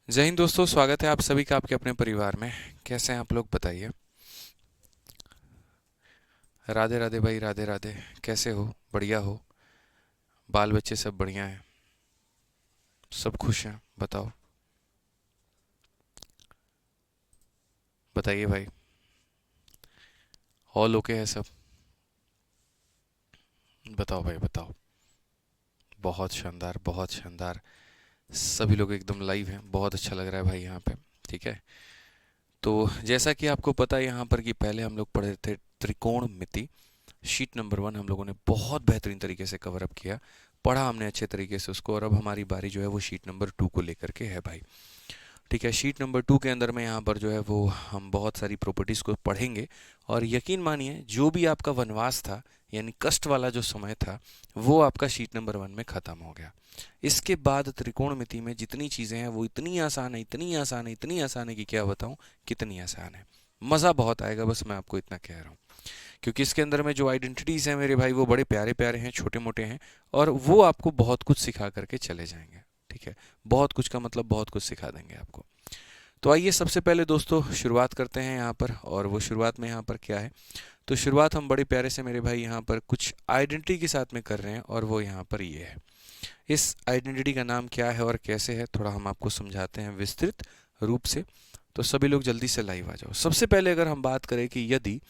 जय हिंद दोस्तों, स्वागत है आप सभी का आपके अपने परिवार में। कैसे हैं आप लोग, बताइए। राधे राधे भाई, राधे राधे। कैसे हो? बढ़िया हो? बाल बच्चे सब बढ़िया हैं? सब खुश हैं? बताओ, बताइए भाई। ऑल ओके है सब? बताओ भाई, बताओ। बहुत शानदार, बहुत शानदार। सभी लोग एकदम लाइव हैं, बहुत अच्छा लग रहा है भाई यहाँ पे। ठीक है। तो जैसा कि आपको पता है यहाँ पर कि पहले हम लोग पढ़े थे त्रिकोणमिति। शीट नंबर 1 हम लोगों ने बहुत बेहतरीन तरीके से कवर अप किया। पढ़ा हमने अच्छे तरीके से उसको, और अब हमारी बारी जो है वो शीट नंबर 2 को लेकर के है भाई। ठीक है। शीट नंबर 2 के अंदर में यहाँ पर जो है वो हम बहुत सारी प्रॉपर्टीज़ को पढ़ेंगे। और यकीन मानिए, जो भी आपका वनवास था, यानी कष्ट वाला जो समय था, वो आपका शीट नंबर 1 में ख़त्म हो गया। इसके बाद त्रिकोणमिति में जितनी चीज़ें हैं वो इतनी आसान है, इतनी आसान है, इतनी आसान है कि क्या बताऊँ, कितनी आसान है। मज़ा बहुत आएगा, बस मैं आपको इतना कह रहा हूँ। क्योंकि इसके अंदर में जो आइडेंटिटीज़ हैं मेरे भाई, वो बड़े प्यारे प्यारे हैं, छोटे मोटे हैं, और वो आपको बहुत कुछ सिखा करके चले जाएंगे। ठीक है। बहुत कुछ का मतलब बहुत कुछ सिखा देंगे आपको। तो आइए सबसे पहले दोस्तों शुरुआत करते हैं यहाँ पर। और वो शुरुआत में यहाँ पर क्या है, तो शुरुआत हम बड़े प्यारे से मेरे भाई यहाँ पर कुछ आइडेंटिटी के साथ में कर रहे हैं, और वो यहाँ पर ये है। इस आइडेंटिटी का नाम क्या है और कैसे है, थोड़ा हम आपको समझाते हैं विस्तृत रूप से। तो सभी लोग जल्दी से लाइव आ जाओ। सबसे पहले अगर हम बात करें कि यदि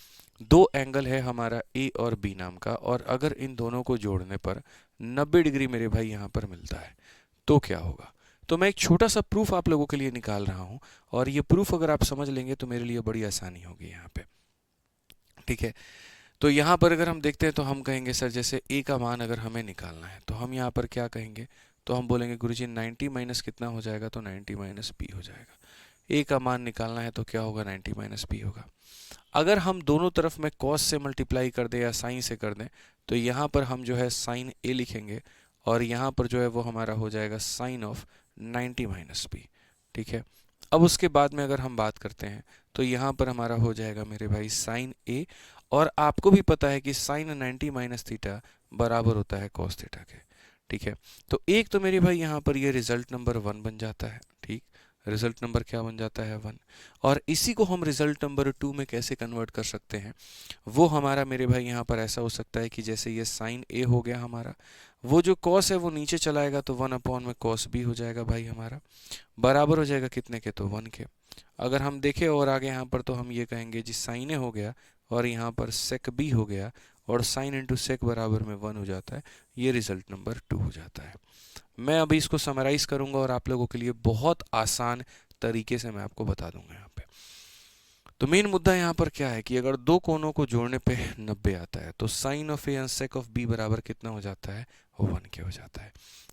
दो एंगल है हमारा ए और बी नाम का, और अगर इन दोनों को जोड़ने पर 90 डिग्री मेरे भाई यहाँ पर मिलता है, तो क्या होगा। तो मैं एक छोटा सा प्रूफ आप लोगों के लिए निकाल रहा हूँ, और ये प्रूफ अगर आप समझ लेंगे तो मेरे लिए बड़ी आसानी होगी यहाँ पे। ठीक है। तो यहाँ पर अगर हम देखते हैं तो हम कहेंगे सर, जैसे ए का मान अगर हमें निकालना है तो हम यहाँ पर क्या कहेंगे, तो हम बोलेंगे गुरुजी 90 माइनस कितना हो जाएगा, तो 90 माइनस बी हो जाएगा। ए का मान निकालना है तो क्या होगा, 90 माइनस बी होगा। अगर हम दोनों तरफ में कॉस से मल्टीप्लाई कर दें या साइन से कर दें, तो यहाँ पर हम जो है साइन ए लिखेंगे, और यहाँ पर जो है वो हमारा हो जाएगा साइन ऑफ 90 माइनस बी। ठीक है। अब उसके बाद में अगर हम बात करते हैं तो यहाँ पर हमारा हो जाएगा मेरे भाई साइन ए, और आपको भी पता है कि साइन 90 माइनस थीटा बराबर होता है कॉस थीटा के। ठीक है। तो एक तो मेरे भाई यहाँ पर ये रिजल्ट नंबर 1 बन जाता है। ठीक। रिजल्ट नंबर क्या बन जाता है, 1। और इसी को हम रिजल्ट नंबर 2 में कैसे कन्वर्ट कर सकते हैं, वो हमारा मेरे भाई यहाँ पर ऐसा हो सकता है कि जैसे ये साइन ए हो गया हमारा, वो जो कॉस है वो नीचे चलाएगा तो 1 अपॉन में कॉस बी हो जाएगा भाई हमारा, बराबर हो जाएगा कितने के, तो 1 के। अगर हम देखें और आगे यहाँ पर, तो हम ये कहेंगे जी साइन ए हो गया, और यहाँ पर सेक बी हो गया, और साइन इंटू सेक बराबर में 1 हो जाता है। ये रिजल्ट नंबर 2 हो जाता है। मैं अभी इसको समराइज करूंगा और आप लोगों के लिए बहुत आसान तरीके से मैं आपको बता दूंगा यहाँ पे। तो मेन मुद्दा यहाँ पर क्या है कि अगर दो कोनों को जोड़ने पे 90 आता है, तो sine of A and sec of B बराबर कितना हो जाता है, 1 के हो जाता है।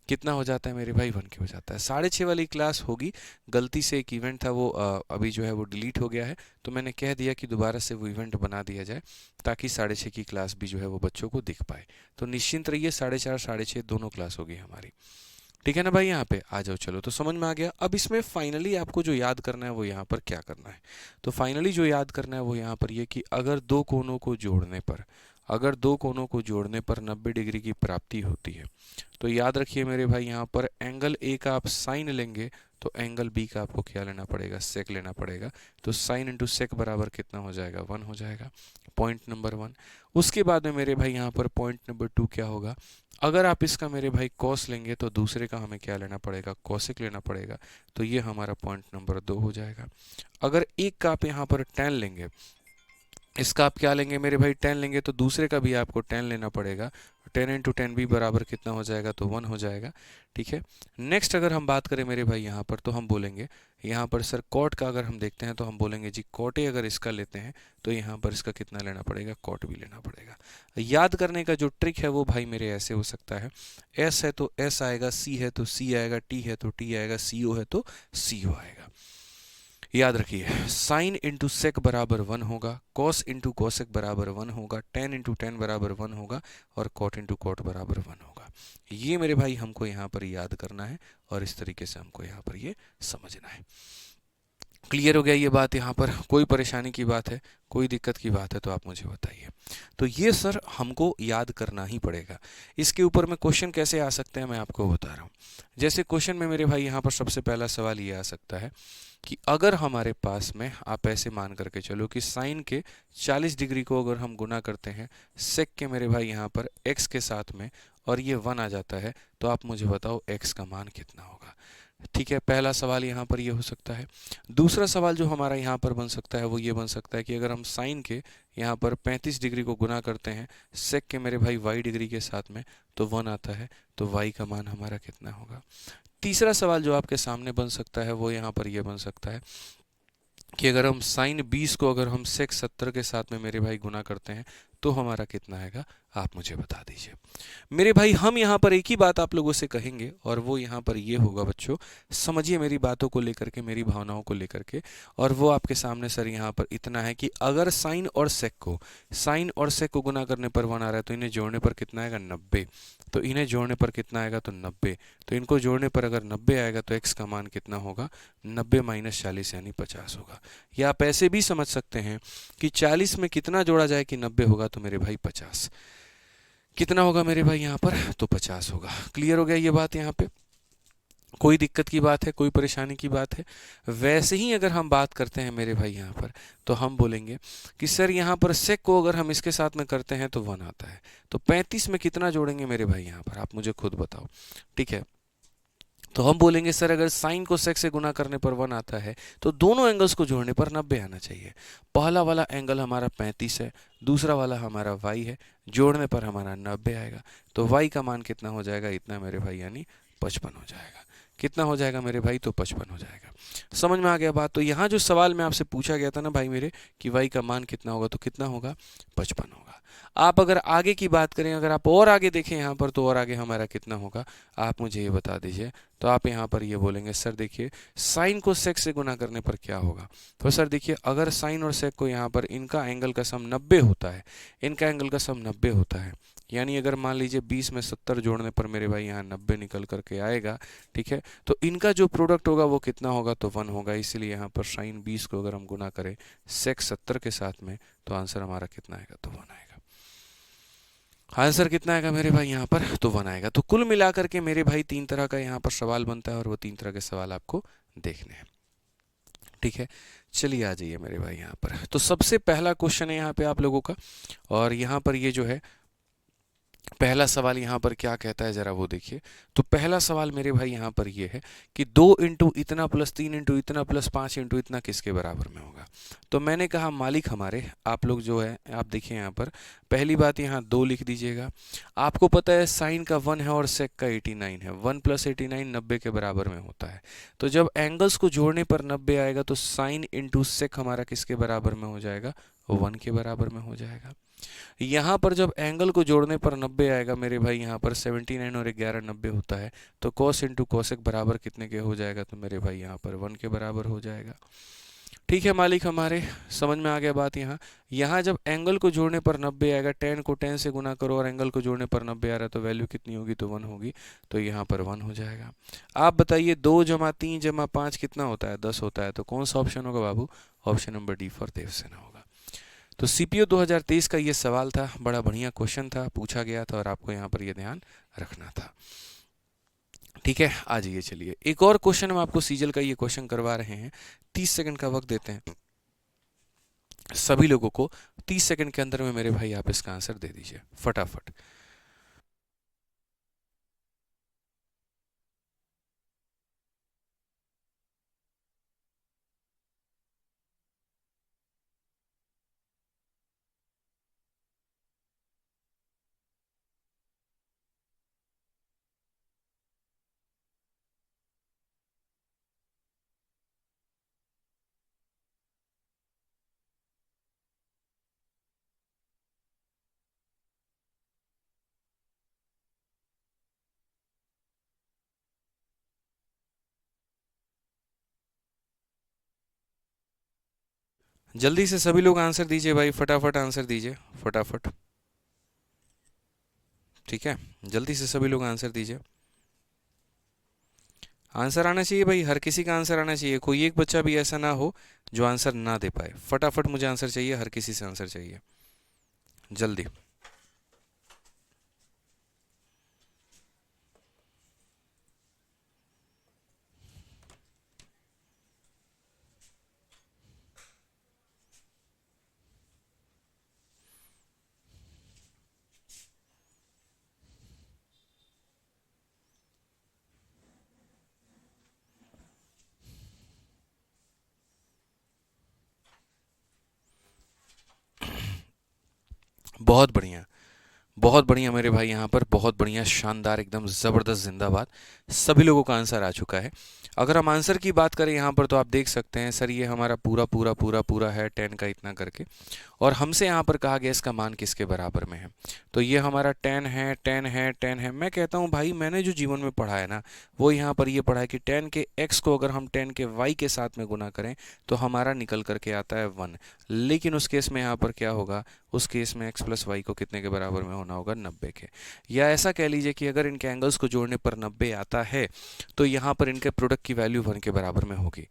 कितना हो जाता है मेरे भाई, 1 के हो जाता है। 6:30 वाली क्लास होगी, गलती से एक इवेंट था वो अभी जो है वो डिलीट हो गया है, तो मैंने कह दिया कि दोबारा से वो इवेंट बना दिया जाए, ताकि 6:30 की क्लास भी जो है वो बच्चों को दिख पाए। तो निश्चिंत रहिए, 4:30 6:30 दोनों क्लास होगी हमारी। ठीक है ना भाई, यहाँ पे आ जाओ। चलो, तो समझ में आ गया। अब इसमें फाइनली आपको जो याद करना है वो यहाँ पर क्या करना है, तो फाइनली जो याद करना है वो यहाँ पर ये कि अगर दो कोनों को जोड़ने पर, अगर दो कोनों को जोड़ने पर 90 डिग्री की प्राप्ति होती है, तो याद रखिए मेरे भाई, यहाँ पर एंगल ए का आप साइन लेंगे, तो एंगल बी का आपको क्या लेना पड़ेगा, सेक लेना पड़ेगा। तो साइन इंटू सेक बराबर कितना हो जाएगा, 1 हो जाएगा। Point number 1। उसके बाद में मेरे भाई यहाँ पर पॉइंट नंबर 2 क्या होगा, अगर आप इसका मेरे भाई कॉस लेंगे तो दूसरे का हमें क्या लेना पड़ेगा, कॉसिक लेना पड़ेगा। तो ये हमारा पॉइंट नंबर 2 हो जाएगा। अगर एक का आप यहाँ पर टेन लेंगे, इसका आप क्या लेंगे मेरे भाई, टेन लेंगे, तो दूसरे का भी आपको टेन लेना पड़ेगा। 10 इंटू टेन भी बराबर कितना हो जाएगा, तो 1 हो जाएगा। ठीक है। नेक्स्ट अगर हम बात करें मेरे भाई यहाँ पर, तो हम बोलेंगे यहाँ पर सर कॉट का अगर हम देखते हैं तो हम बोलेंगे जी कॉट ए अगर इसका लेते हैं तो यहाँ पर इसका कितना लेना पड़ेगा, कॉट भी लेना पड़ेगा। याद करने का जो ट्रिक है वो भाई मेरे ऐसे हो सकता है, एस है तो एस आएगा, सी है तो सी आएगा, टी है तो टी आएगा, सी ओ है तो सी ओ आएगा। याद रखिए, साइन इंटू सेक बराबर 1 होगा, कॉस इंटू कॉसेक बराबर 1 होगा, टेन इंटू टेन बराबर 1 होगा, और कॉट इंटू कॉट बराबर 1 होगा। ये मेरे भाई हमको यहाँ पर याद करना है, और इस तरीके से हमको यहाँ पर ये समझना है। क्लियर हो गया ये बात? यहाँ पर कोई परेशानी की बात है, कोई दिक्कत की बात है तो आप मुझे बताइए। तो ये सर हमको याद करना ही पड़ेगा। इसके ऊपर में क्वेश्चन कैसे आ सकते हैं मैं आपको बता रहा हूँ। जैसे क्वेश्चन में मेरे भाई यहाँ पर सबसे पहला सवाल ये आ सकता है कि अगर हमारे पास में आप ऐसे मान करके चलो कि साइन के 40 डिग्री को अगर हम गुना करते हैं सेक के मेरे भाई यहाँ पर एक्स के साथ में, और ये 1 आ जाता है, तो आप मुझे बताओ एक्स का मान कितना होगा। ठीक है, पहला सवाल यहाँ पर ये हो सकता है। दूसरा सवाल जो हमारा यहाँ पर बन सकता है वो ये बन सकता है कि अगर हम साइन के यहाँ पर 35 डिग्री को गुना करते हैं सेक के मेरे भाई वाई डिग्री के साथ में, तो 1 आता है, तो वाई का मान हमारा कितना होगा। तीसरा सवाल जो आपके सामने बन सकता है वो यहाँ पर ये बन सकता है कि अगर हम साइन 20 को अगर हम सेक 70 के साथ में मेरे भाई गुना करते हैं तो हमारा कितना आएगा, आप मुझे बता दीजिए। मेरे भाई हम यहाँ पर एक ही बात आप लोगों से कहेंगे और वो यहाँ पर ये होगा बच्चों, समझिए मेरी बातों को लेकर के, मेरी भावनाओं को लेकर के। और वो आपके सामने सर यहाँ पर इतना है कि अगर साइन और सेक को गुना करने पर 1 आ रहा है तो इन्हें जोड़ने पर कितना आएगा, 90। तो इन्हें जोड़ने पर कितना आएगा, तो 90। तो इनको जोड़ने पर अगर 90 आएगा तो एक्स का मान कितना होगा, 90 माइनस 40 यानी 50 होगा। या आप ऐसे भी समझ सकते हैं कि 40 में कितना जोड़ा जाए कि 90 होगा, तो मेरे भाई 50 कितना होगा मेरे भाई यहाँ पर, तो 50 होगा। क्लियर हो गया ये बात? यहाँ पे कोई दिक्कत की बात है, कोई परेशानी की बात है? वैसे ही अगर हम बात करते हैं मेरे भाई यहाँ पर, तो हम बोलेंगे कि सर यहाँ पर सेक को अगर हम इसके साथ में करते हैं तो 1 आता है, तो 35 में कितना जोड़ेंगे मेरे भाई यहाँ पर, आप मुझे खुद बताओ। ठीक है, तो हम बोलेंगे सर अगर साइन को सेक से गुना करने पर 1 आता है तो दोनों एंगल्स को जोड़ने पर 90 आना चाहिए। पहला वाला एंगल हमारा 35 है, दूसरा वाला हमारा y है, जोड़ने पर हमारा 90 आएगा, तो y का मान कितना हो जाएगा, इतना मेरे भाई, यानी 55 हो जाएगा। कितना हो जाएगा मेरे भाई, तो 55 हो जाएगा। समझ में आ गया बात? तो यहाँ जो सवाल में आपसे पूछा गया था ना भाई मेरे कि y का मान कितना होगा, तो कितना होगा, 55 होगा। आप अगर आगे की बात करें, अगर आप और आगे देखें यहाँ पर, तो और आगे हमारा कितना होगा, आप मुझे ये बता दीजिए। तो आप यहाँ पर ये बोलेंगे सर देखिए साइन को सेक से गुना करने पर क्या होगा। तो सर देखिए अगर साइन और सेक को यहाँ पर इनका एंगल का सम 90 होता है, इनका एंगल का सम 90 होता है, यानी अगर मान लीजिए 20 में 70 जोड़ने पर मेरे भाई यहाँ 90 निकल करके आएगा। ठीक है, तो इनका जो प्रोडक्ट होगा वो कितना होगा, तो 1 होगा। इसलिए यहाँ पर साइन 20 को अगर हम गुना करें सेक 70 के साथ में, तो आंसर हमारा कितना आएगा, तो 1 आएगा। आंसर कितना आएगा मेरे भाई यहाँ पर, तो 1 आएगा। तो कुल मिलाकर के मेरे भाई 3 तरह का यहाँ पर सवाल बनता है और वो 3 तरह के सवाल आपको देखने हैं। ठीक है, चलिए आ जाइए मेरे भाई यहाँ पर। तो सबसे पहला क्वेश्चन है यहाँ पे आप लोगों का, और यहाँ पर ये जो है पहला सवाल यहाँ पर क्या कहता है जरा वो देखिए। तो पहला सवाल मेरे भाई यहाँ पर ये है कि 2 इंटू इतना प्लस 3 इंटू इतना प्लस 5 इंटू इतना किसके बराबर में होगा। तो मैंने कहा मालिक हमारे, आप लोग जो है आप देखिए यहाँ पर पहली बात यहाँ 2 लिख दीजिएगा। आपको पता है साइन का 1 है और सेक का 89 है, 1 प्लस 89 90 के बराबर में होता है। तो जब एंगल्स को जोड़ने पर 90 आएगा तो साइन इंटू सेक हमारा किसके बराबर में हो जाएगा, 1 के बराबर में हो जाएगा। यहाँ पर जब एंगल को जोड़ने पर 90 आएगा मेरे भाई, यहाँ पर 79 और 11 90 होता है, तो कॉस इंटू कॉसेक बराबर कितने के हो जाएगा, तो मेरे भाई यहाँ पर 1 के बराबर हो जाएगा। ठीक है मालिक हमारे, समझ में आ गया बात? यहाँ यहाँ जब एंगल को जोड़ने पर 90 आएगा, 10 को 10 से गुना करो और एंगल को जोड़ने पर 90 आ रहा है, तो वैल्यू कितनी होगी, तो 1 होगी। तो यहाँ पर 1 हो जाएगा। आप बताइए 2 जमा 3 जमा 5 कितना होता है, 10 होता है। तो कौन सा ऑप्शन होगा बाबू, option number D for Devsena होगा। तो सीपीओ 2023 का ये सवाल था, बड़ा बढ़िया क्वेश्चन था, पूछा गया था और आपको यहाँ पर ये ध्यान रखना था। ठीक है, आ जाइए चलिए एक और क्वेश्चन हम आपको सीजल का ये क्वेश्चन करवा रहे हैं। 30 सेकंड का वक्त देते हैं सभी लोगों को। 30 सेकंड के अंदर में मेरे भाई आप इसका आंसर दे दीजिए फटाफट। जल्दी से सभी लोग आंसर दीजिए भाई, फटाफट आंसर दीजिए फटाफट। ठीक है, जल्दी से सभी लोग आंसर दीजिए। आंसर आना चाहिए भाई, हर किसी का आंसर आना चाहिए, कोई एक बच्चा भी ऐसा ना हो जो आंसर ना दे पाए। फटाफट मुझे आंसर चाहिए, हर किसी से आंसर चाहिए, जल्दी। बहुत बढ़िया, बहुत बढ़िया मेरे भाई, यहाँ पर बहुत बढ़िया, शानदार, एकदम ज़बरदस्त, जिंदाबाद। सभी लोगों का आंसर आ चुका है। अगर हम आंसर की बात करें यहाँ पर, तो आप देख सकते हैं सर, ये हमारा पूरा पूरा पूरा पूरा है 10 का इतना करके, और हमसे यहाँ पर कहा गया इसका मान किसके बराबर में है। तो ये हमारा 10 है, 10 है, 10 है। मैं कहता हूँ भाई, मैंने जो जीवन में पढ़ा है ना, वो यहाँ पर ये पढ़ा है कि 10 के x को अगर हम 10 के y के साथ में गुना करें तो हमारा निकल करके आता है 1। लेकिन उस केस में यहाँ पर क्या होगा, उस केस में x प्लस वाई को कितने के बराबर में होना होगा, 90 के। या ऐसा कह लीजिए कि अगर इनके एंगल्स को जोड़ने पर 90 आता है, तो यहाँ पर इनके प्रोडक्ट की वैल्यू 1 के बराबर में होगी।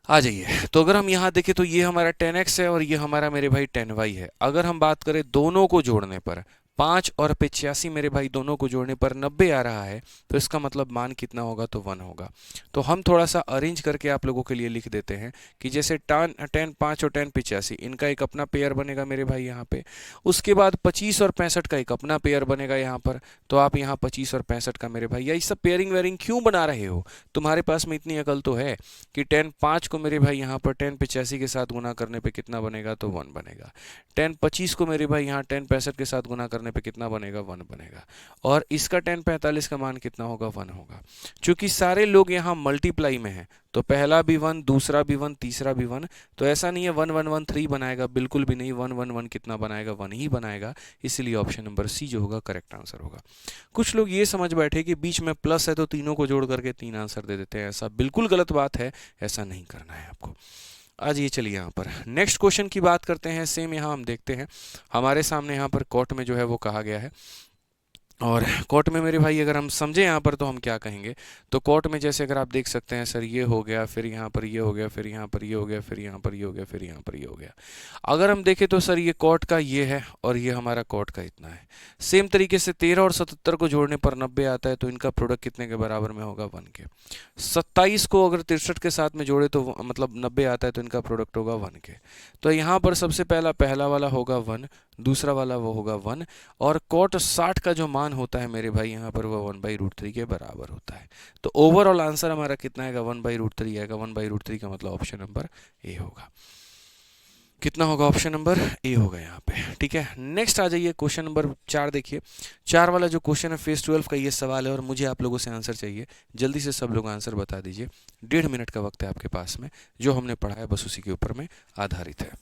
आ जाइए, तो अगर हम यहाँ देखें तो ये हमारा 10x है और ये हमारा मेरे भाई 10y है। अगर हम बात करें दोनों को जोड़ने पर, 5 और 85 मेरे भाई दोनों को जोड़ने पर 90 आ रहा है, तो इसका मतलब मान कितना होगा, तो 1 होगा। तो हम थोड़ा सा अरेंज करके आप लोगों के लिए लिख देते हैं कि जैसे 10 5 और 10 85, इनका एक अपना पेयर बनेगा मेरे भाई यहाँ पे। उसके बाद 25 और 65 का एक अपना पेयर बनेगा यहाँ पर। तो आप यहाँ 25 और 65 का मेरे भाई, या ये सब पेयरिंग वेयरिंग क्यों बना रहे हो, तुम्हारे पास में इतनी अकल तो है कि 10 5 को मेरे भाई यहाँ पर 10 85 के साथ गुना करने पे कितना बनेगा, तो 1 बनेगा। 10 25 को मेरे भाई यहाँ 10 65 के साथ गुना करने पे कितना बनेगा, 1 बनेगा। और इसका 10 45 का मान कितना होगा, 1 होगा। चूंकि सारे लोग यहाँ मल्टीप्लाई में हैं, तो पहला भी 1, दूसरा भी 1, तीसरा भी 1। तो ऐसा नहीं है 1 1 1 3 बनाएगा, बिल्कुल भी नहीं। 1 1 1 कितना बनाएगा, 1 ही बनाएगा। इसलिए ऑप्शन नंबर सी जो होगा करेक्ट आंसर होगा। कुछ लोग ये समझ बैठे कि बीच में प्लस है तो तीनों को जोड़ करके 3 आंसर दे देते हैं, ऐसा बिल्कुल गलत बात है, ऐसा नहीं करना है आपको। आज ये चलिए यहाँ पर नेक्स्ट क्वेश्चन की बात करते हैं। सेम यहाँ हम देखते हैं, हमारे सामने यहाँ पर कोर्ट में जो है वो कहा गया है। और कोर्ट में मेरे भाई अगर हम समझे यहाँ पर, तो हम क्या कहेंगे, तो कोर्ट में जैसे अगर आप देख सकते हैं सर, ये हो गया, फिर यहाँ पर ये हो गया, फिर यहाँ पर ये हो गया, फिर यहाँ पर ये हो गया, फिर यहाँ पर ये हो गया। अगर हम देखें तो सर, ये कोर्ट का ये है और ये हमारा कोर्ट का इतना है। सेम तरीके से 13 और 77 को जोड़ने पर 90 आता है, तो इनका प्रोडक्ट कितने के बराबर में होगा, 1 के। 27 को अगर 63 के साथ में जोड़े तो मतलब 90 आता है, तो इनका प्रोडक्ट होगा 1 के। तो यहाँ पर सबसे पहला वाला होगा 1, दूसरा वाला वो होगा 1, और कॉट 60 का जो मान होता है मेरे भाई यहाँ पर, वो 1/√3 के बराबर होता है। तो ओवरऑल आंसर हमारा कितना आएगा, 1/√3 आएगा। 1/√3 का मतलब ऑप्शन नंबर ए होगा। कितना होगा, ऑप्शन नंबर ए होगा यहाँ पे। ठीक है, नेक्स्ट आ जाइए, क्वेश्चन नंबर 4 देखिए। 4 वाला जो क्वेश्चन है, फेज 12 का ये सवाल है और मुझे आप लोगों से आंसर चाहिए। जल्दी से सब लोग आंसर बता दीजिए, 1.5 मिनट का वक्त है आपके पास में। जो हमने पढ़ा है बस उसी के ऊपर में आधारित है।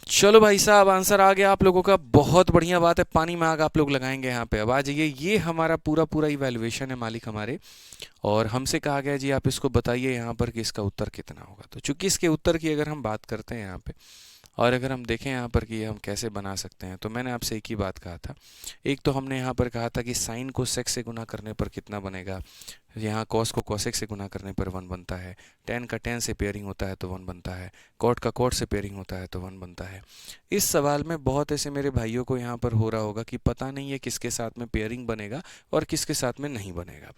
चलो भाई साहब, आंसर आ गया आप लोगों का, बहुत बढ़िया बात है। पानी में आग आप लोग लगाएंगे यहाँ पे। अब आ जाइए, ये हमारा पूरा पूरा इवैल्यूएशन है मालिक हमारे, और हमसे कहा गया जी आप इसको बताइए यहाँ पर कि इसका उत्तर कितना होगा। तो चूंकि इसके उत्तर की अगर हम बात करते हैं यहाँ पे, और अगर हम देखें यहाँ पर कि ये हम कैसे बना सकते हैं, तो मैंने आपसे एक ही बात कहा था। एक तो हमने यहाँ पर कहा था कि साइन को सेक से गुना करने पर कितना बनेगा, यहाँ कॉस को कॉसेक से गुना करने पर 1 बनता है, टेन का टेन से पेयरिंग होता है तो 1 बनता है, कॉट का कॉट से पेयरिंग होता है तो 1 बनता है। इस सवाल में बहुत ऐसे मेरे भाइयों को यहाँ पर हो रहा होगा कि पता नहीं है किसके साथ में पेयरिंग बनेगा और किसके साथ में नहीं बनेगा।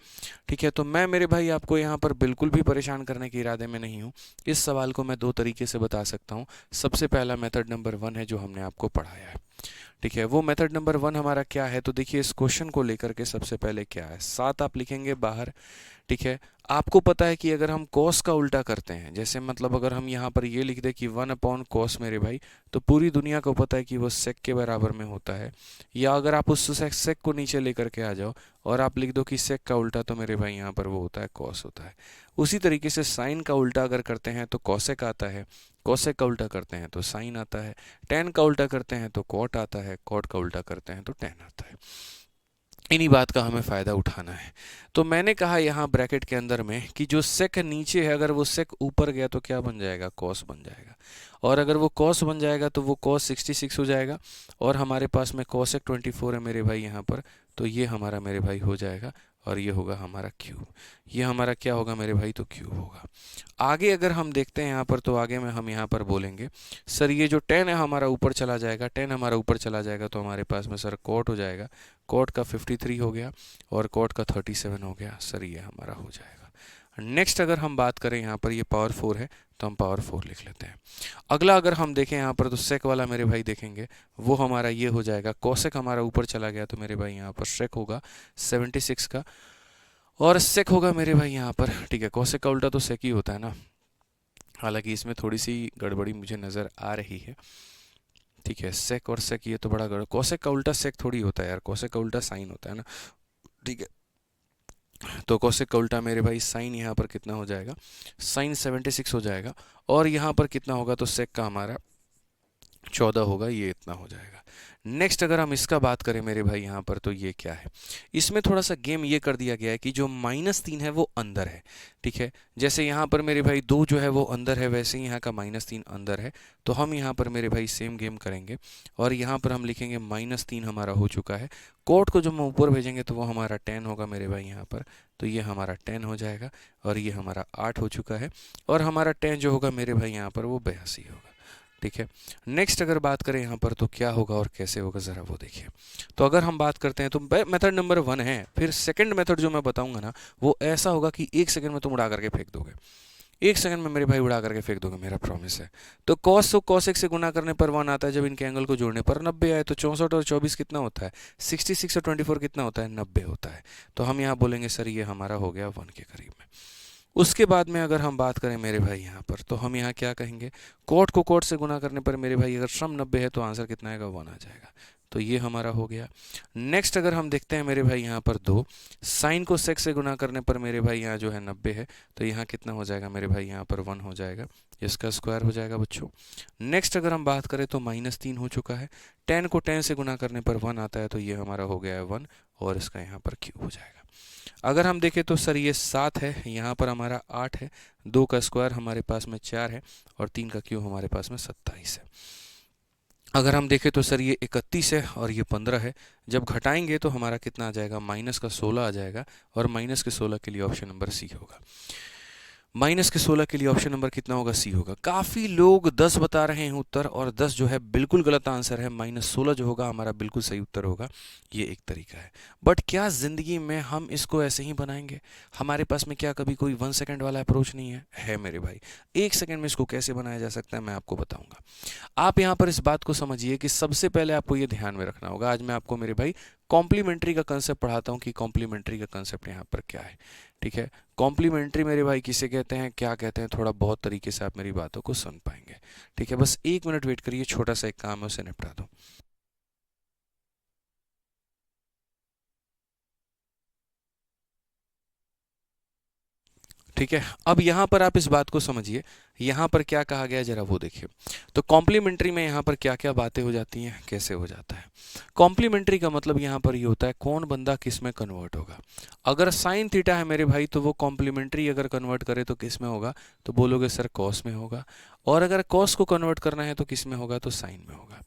ठीक है, तो मैं मेरे भाई आपको यहाँ पर बिल्कुल भी परेशान करने के इरादे में नहीं हूँ। इस सवाल को मैं 2 तरीके से बता सकता हूँ। सबसे पहला मेथड नंबर 1 है जो हमने आपको पढ़ाया है। ठीक है, वो मेथड नंबर 1 हमारा क्या है, तो देखिए इस क्वेश्चन को लेकर के सबसे पहले क्या है, 7 आप लिखेंगे बाहर। ठीक है, आपको पता है कि अगर हम कॉस का उल्टा करते हैं, जैसे मतलब अगर हम यहाँ पर ये लिख दें कि 1/cos मेरे भाई, तो पूरी दुनिया को पता है कि वो सेक के बराबर में होता है। या अगर आप उस सेक को नीचे लेकर के आ जाओ और आप लिख दो कि सेक का उल्टा, तो मेरे भाई यहाँ पर वो होता है कॉस होता है। उसी तरीके से साइन का उल्टा अगर करते हैं तो कॉसेक आता है, कॉसेक का उल्टा करते हैं तो साइन आता है, टेन का उल्टा करते हैं तो कॉट आता है, कॉट का उल्टा करते हैं तो टेन आता है। इन्हीं बात का हमें फ़ायदा उठाना है। तो मैंने कहा यहाँ ब्रैकेट के अंदर में कि जो सेक नीचे है, अगर वो सेक ऊपर गया तो क्या बन जाएगा, कॉस बन जाएगा। और अगर वो कॉस बन जाएगा तो वो कॉस 66 हो जाएगा। और हमारे पास में कॉसेक 24 है मेरे भाई यहाँ पर, तो ये हमारा मेरे भाई हो जाएगा और ये होगा हमारा क्यूब। ये हमारा क्या होगा मेरे भाई, तो क्यूब होगा। आगे अगर हम देखते हैं यहाँ पर, तो आगे में हम यहाँ पर बोलेंगे सर ये जो 10 है हमारा ऊपर चला जाएगा, 10 हमारा ऊपर चला जाएगा तो हमारे पास में सर कॉट हो जाएगा, कॉट का 53 हो गया और कॉट का 37 हो गया, सर ये हमारा हो जाएगा। नेक्स्ट अगर हम बात करें यहाँ पर, ये पावर 4 है तो हम पावर 4 लिख लेते हैं। अगला अगर हम देखें यहाँ पर, तो सेक वाला मेरे भाई देखेंगे वो हमारा ये हो जाएगा, कोसेक हमारा ऊपर चला गया तो मेरे भाई यहाँ पर सेक होगा 76 का और सेक होगा मेरे भाई यहाँ पर। ठीक है, कोसेक का उल्टा तो सेक ही होता है ना, हालांकि इसमें थोड़ी सी गड़बड़ी मुझे नज़र आ रही है। ठीक है, सेक और सेक ये तो बड़ा गड़, कोसेक का उल्टा सेक थोड़ी होता है यार, कोसेक का उल्टा साइन होता है ना। ठीक है, तो कोसेक का उल्टा मेरे भाई साइन यहाँ पर कितना हो जाएगा, साइन 76 हो जाएगा। और यहाँ पर कितना होगा, तो सेक का हमारा 14 होगा, ये इतना हो जाएगा। नेक्स्ट अगर हम इसका बात करें मेरे भाई यहाँ पर, तो ये क्या है, इसमें थोड़ा सा गेम ये कर दिया गया है कि जो -3 है वो अंदर है। ठीक है, जैसे यहाँ पर मेरे भाई 2 जो है वो अंदर है, वैसे ही यहाँ का -3 अंदर है। तो हम यहाँ पर मेरे भाई सेम गेम करेंगे और यहाँ पर हम लिखेंगे -3 हमारा हो चुका है, कोट को जब हम ऊपर भेजेंगे तो वो हमारा 10 होगा मेरे भाई यहाँ पर, तो ये हमारा 10 हो जाएगा और ये हमारा 8 हो चुका है। और हमारा 10 जो होगा मेरे भाई यहाँ पर वो 82 होगा। ठीक है, नेक्स्ट अगर बात करें यहाँ पर तो क्या होगा और कैसे होगा, ज़रा वो देखिए। तो अगर हम बात करते हैं तो मेथड नंबर 1 है, फिर सेकंड मेथड जो मैं बताऊंगा ना वो ऐसा होगा कि 1 सेकंड में तुम उड़ा करके फेंक दोगे, 1 सेकंड में मेरे भाई उड़ा करके फेंक दोगे, मेरा प्रॉमिस है। तो कॉस को कॉसेक से गुना करने पर 1 आता है, जब इनके एंगल को जोड़ने पर 90 आए तो 64 और 24 कितना होता है, 66 और 24 कितना होता है, 90 होता है। तो हम यहाँ बोलेंगे सर ये हमारा हो गया 1 के करीब में। उसके बाद में अगर हम बात करें मेरे भाई यहाँ पर, तो हम यहाँ क्या कहेंगे, कोट को कोट से गुना करने पर मेरे भाई अगर सम 90 है तो आंसर कितना आएगा, 1 आ जाएगा। तो ये हमारा हो गया। नेक्स्ट अगर हम देखते हैं मेरे भाई यहाँ पर 2 साइन को सेक से गुना करने पर मेरे भाई यहाँ जो है 90 है, तो यहाँ कितना हो जाएगा मेरे भाई यहाँ पर 1 हो जाएगा, इसका स्क्वायर हो जाएगा बच्चों। नेक्स्ट अगर हम बात करें तो -3 हो चुका है, 10 को 10 से गुना करने पर 1 आता है, तो ये हमारा हो गया है 1 और इसका यहाँ पर क्यूब हो जाएगा। अगर हम देखें तो सर ये 7 है, यहाँ पर हमारा 8 है, 2 का स्क्वायर हमारे पास में 4 है और 3 का क्यूब हमारे पास में 27 है। अगर हम देखें तो सर ये 31 है और ये 15 है, जब घटाएंगे तो हमारा कितना आ जाएगा, माइनस का 16 आ जाएगा और माइनस के 16 के लिए ऑप्शन नंबर सी होगा। माइनस के 16 के लिए ऑप्शन नंबर कितना होगा, सी होगा। काफ़ी लोग 10 बता रहे हैं उत्तर और 10 जो है बिल्कुल गलत आंसर है, -16 जो होगा हमारा बिल्कुल सही उत्तर होगा। ये एक तरीका है, बट क्या ज़िंदगी में हम इसको ऐसे ही बनाएंगे, हमारे पास में क्या कभी कोई 1 सेकंड वाला अप्रोच नहीं है मेरे भाई। 1 सेकंड में इसको कैसे बनाया जा सकता है मैं आपको बताऊंगा। आप यहाँ पर इस बात को समझिए कि सबसे पहले आपको ये ध्यान में रखना होगा, आज मैं आपको मेरे भाई कॉम्प्लीमेंट्री का कंसेप्ट पढ़ाता हूँ कि कॉम्प्लीमेंट्री का कंसेप्ट यहाँ पर क्या है। ठीक है, कॉम्प्लीमेंट्री मेरे भाई किसे कहते हैं, क्या कहते हैं, थोड़ा बहुत तरीके से आप मेरी बातों को सुन पाएंगे। ठीक है, बस 1 मिनट वेट करिए, छोटा सा एक काम है उसे निपटा दूँ। ठीक ठीक है, अब यहाँ पर आप इस बात को समझिए, यहाँ पर क्या कहा गया जरा वो देखिए। तो कॉम्प्लीमेंट्री में यहाँ पर क्या क्या बातें हो जाती हैं, कैसे हो जाता है। कॉम्प्लीमेंट्री का मतलब यहाँ पर ये होता है कौन बंदा किस में कन्वर्ट होगा। अगर साइन थीटा है मेरे भाई तो वो कॉम्प्लीमेंट्री अगर कन्वर्ट करे तो किस में होगा, तो बोलोगे सर कॉस में होगा। और अगर कॉस को कन्वर्ट करना है तो किस में होगा, तो साइन में होगा।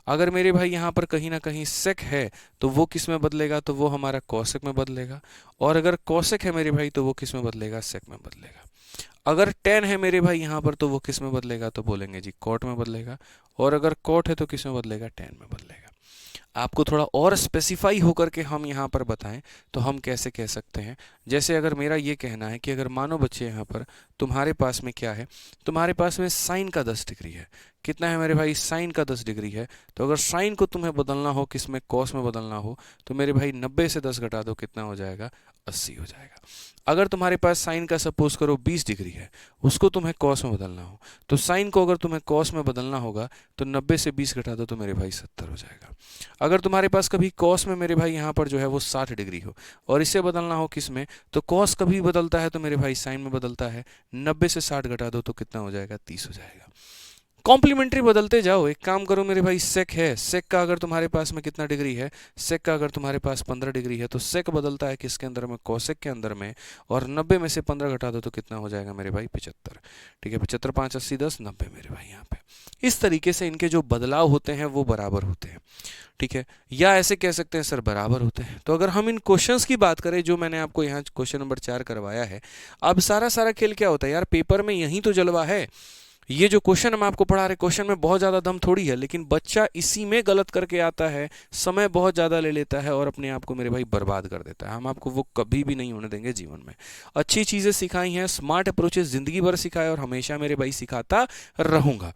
अगर मेरे भाई यहाँ पर कहीं ना कहीं सेक है तो वो किस में बदलेगा, तो वो हमारा कॉसेक में बदलेगा। और अगर कॉसेक है मेरे भाई तो वो किस में बदलेगा, सेक में बदलेगा। अगर टेन है मेरे भाई यहाँ पर तो वो किस में बदलेगा, तो बोलेंगे जी कॉट में बदलेगा। और अगर कॉट है तो किस में बदलेगा, टेन में बदलेगा। आपको थोड़ा और स्पेसिफाई होकर के हम यहाँ पर बताएं तो हम कैसे कह सकते हैं। जैसे अगर मेरा ये कहना है कि अगर मानो बच्चे यहाँ पर तुम्हारे पास में क्या है, तुम्हारे पास में साइन का 10 डिग्री है। कितना है मेरे भाई, साइन का 10 डिग्री है। तो अगर साइन को तुम्हें बदलना हो किस में, कॉस में बदलना हो, तो मेरे भाई 90 से 10 घटा दो, कितना हो जाएगा, 80 हो जाएगा। अगर तुम्हारे पास साइन का सपोज करो 20 डिग्री है, उसको तुम्हें कॉस में बदलना हो, तो साइन को अगर तुम्हें कॉस में बदलना होगा तो 90 से 20 घटा दो तो मेरे भाई 70 हो जाएगा। अगर तुम्हारे पास कभी कॉस में मेरे भाई यहाँ पर जो है वो 60 डिग्री हो और इसे बदलना हो किस में, तो कॉस कभी बदलता है तो मेरे भाई साइन में बदलता है। 90 से 60 घटा दो तो कितना हो जाएगा, 30 हो जाएगा। कॉम्प्लीमेंट्री बदलते जाओ। एक काम करो मेरे भाई, सेक है, सेक का अगर तुम्हारे पास में कितना डिग्री है, सेक का अगर तुम्हारे पास 15 डिग्री है तो सेक बदलता है किसके अंदर में, कोसेक के अंदर में। और 90 में से 15 घटा दो तो कितना हो जाएगा मेरे भाई, 75। ठीक है, 75 5 80 10 90 मेरे भाई यहाँ पे। इस तरीके से इनके जो बदलाव होते हैं वो बराबर होते हैं। ठीक है, या ऐसे कह सकते हैं सर बराबर होते हैं। तो अगर हम इन क्वेश्चंस की बात करें जो मैंने आपको यहाँ क्वेश्चन नंबर 4 करवाया है, अब सारा सारा खेल क्या होता है यार, पेपर में यही तो जलवा है। ये जो क्वेश्चन हम आपको पढ़ा रहे, क्वेश्चन में बहुत ज़्यादा दम थोड़ी है, लेकिन बच्चा इसी में गलत करके आता है, समय बहुत ज़्यादा ले लेता है और अपने आप को मेरे भाई बर्बाद कर देता है। हम आपको वो कभी भी नहीं होने देंगे जीवन में। अच्छी चीज़ें सिखाई हैं, स्मार्ट अप्रोचेस ज़िंदगी भर सिखाए और हमेशा मेरे भाई सिखाता रहूँगा।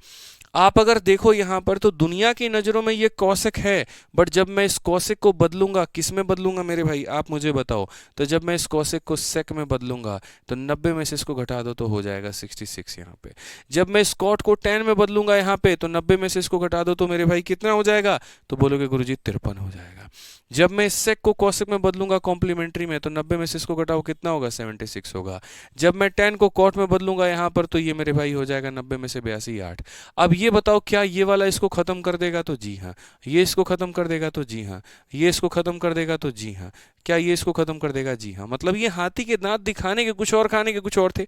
आप अगर देखो यहाँ पर तो दुनिया की नज़रों में ये कौशिक है, बट जब मैं इस कौशिक को बदलूंगा, किस में बदलूंगा मेरे भाई, आप मुझे बताओ। तो जब मैं इस कौशिक को सेक में बदलूंगा तो 90 में से इसको घटा दो तो हो जाएगा 66 यहाँ पे। जब मैं इस कॉट को 10 में बदलूंगा यहाँ पे तो 90 में से इसको घटा दो तो मेरे भाई कितना हो जाएगा, तो बोलोगे गुरुजी 53 हो जाएगा। जब मैं इस सेक को कौशिक में बदलूंगा कॉम्प्लीमेंट्री में तो 90 में से इसको घटाओ कितना होगा, 76 होगा। जब मैं 10 को कॉट में बदलूंगा यहाँ पर तो ये मेरे भाई हो जाएगा 90 में से 82 8। अब ये बताओ क्या ये वाला इसको खत्म कर देगा, तो जी हाँ। ये इसको खत्म कर देगा, तो जी हाँ। ये इसको खत्म कर देगा, तो जी हाँ। क्या ये इसको खत्म कर देगा, जी हाँ। मतलब ये हाथी के दांत दिखाने के कुछ और, खाने के कुछ और थे।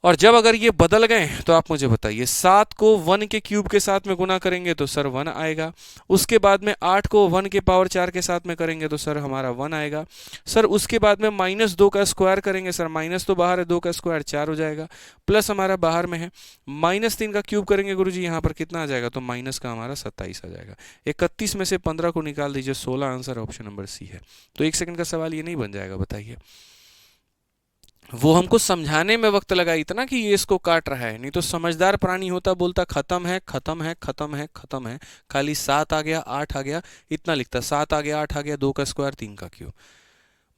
और जब अगर ये बदल गए तो आप मुझे बताइए, 7 को 1 के क्यूब के साथ में गुना करेंगे तो सर 1 आएगा। उसके बाद में 8 को 1 के पावर 4 के साथ में करेंगे तो सर हमारा 1 आएगा। सर उसके बाद में -2 का स्क्वायर करेंगे, सर माइनस तो बाहर है, 2 का स्क्वायर 4 हो जाएगा, प्लस हमारा बाहर में है। -3 का क्यूब करेंगे गुरुजी यहाँ पर कितना आ जाएगा, तो माइनस का हमारा 27 आ जाएगा। 31 में से 15 को निकाल दीजिए, 16 आंसर ऑप्शन नंबर सी है। तो 1 सेकंड का सवाल ये नहीं बन जाएगा, बताइए। वो हमको समझाने में वक्त लगा इतना कि ये इसको काट रहा है, नहीं तो समझदार प्राणी होता बोलता खत्म है खत्म है खत्म है खत्म है, खाली 7 आ गया 8 आ गया इतना लिखता, 7 आ गया 8 आ गया, 2 का स्क्वायर 3 का क्यूब,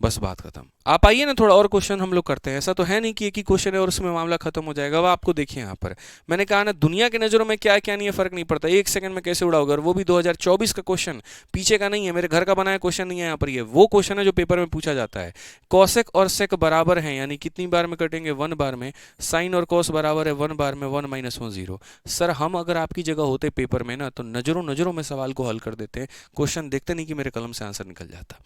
बस बात खत्म। आप आइए ना, थोड़ा और क्वेश्चन हम लोग करते हैं। ऐसा तो है नहीं कि एक ही क्वेश्चन है और उसमें मामला खत्म हो जाएगा। अब आपको देखिए यहाँ पर मैंने कहा ना, दुनिया की नज़रों में क्या है क्या नहीं है फर्क नहीं पड़ता, 1 सेकंड में कैसे उड़ाओगे, और वो भी 2024 का क्वेश्चन, पीछे का नहीं है, मेरे घर का बनाया क्वेश्चन नहीं है यहाँ पर। ये वो क्वेश्चन है जो पेपर में पूछा जाता है। कॉसेक और सेक बराबर हैं, यानी कितनी बार में कटेंगे, 1 बार में। साइन और कॉस बराबर है 1 बार में, 1 - 1 0। सर हम अगर आपकी जगह होते पेपर में ना, तो नज़रों नज़रों में सवाल को हल कर देते हैं, क्वेश्चन देखते नहीं कि मेरे कलम से आंसर निकल जाता।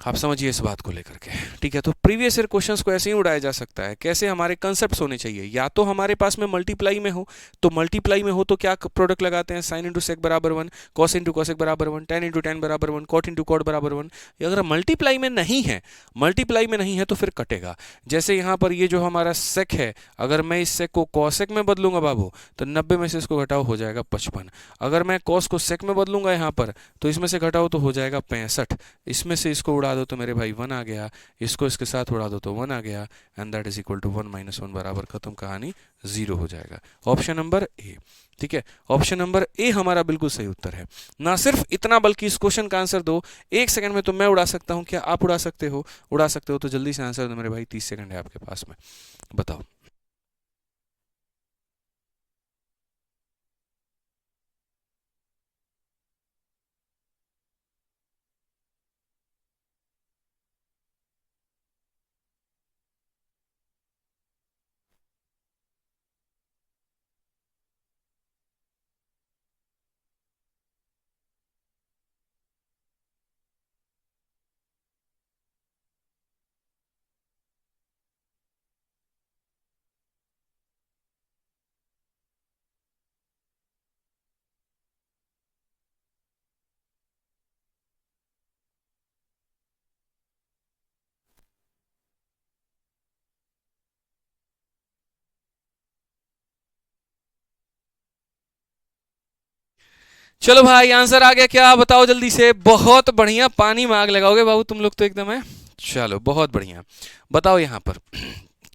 आप समझिए इस बात को लेकर के, ठीक है। तो प्रीवियस ईयर क्वेश्चंस को ऐसे ही उड़ाया जा सकता है। कैसे, हमारे कंसेप्ट होने चाहिए, या तो हमारे पास में मल्टीप्लाई में हो, तो मल्टीप्लाई में हो तो क्या प्रोडक्ट लगाते हैं, साइन इंटू सेक बराबर 1, कॉस इंटू कॉसेक बराबर 1, टेन इंटू टेन बराबर 1, कॉट इंटू कॉट बराबर 1। अगर मल्टीप्लाई में नहीं है, मल्टीप्लाई में नहीं है तो फिर कटेगा। जैसे यहाँ पर ये जो हमारा सेक है, अगर मैं इस सेक को कॉसेक में बदलूंगा बाबू तो 90 में से इसको घटाओ हो जाएगा 55। अगर मैं कॉस को सेक में बदलूंगा यहाँ पर तो इसमें से घटाओ तो हो जाएगा 65। इसमें से इसको उड़ा दो तो मेरे भाई 1 आ गया, इसको इसके साथ उड़ा दो तो 1 आ गया, and that is equal to 1 - 1 बराबर खत्म, कहानी 0 हो जाएगा। ऑप्शन नंबर ए, ठीक है। ऑप्शन नंबर ए हमारा बिल्कुल सही उत्तर है। ना सिर्फ इतना बल्कि इस क्वेश्चन का आंसर दो 1 सेकंड में, तो मैं उड़ा सकता हूं, क्या आप उड़ा सकते हो? उड़ा सकते हो तो जल्दी से आंसर दो मेरे भाई, 30 सेकंड है आपके पास में, बताओ। चलो भाई आंसर आ गया क्या, बताओ जल्दी से। बहुत बढ़िया, पानी में आग लगाओगे बाबू तुम लोग तो एकदम है। चलो बहुत बढ़िया, बताओ यहाँ पर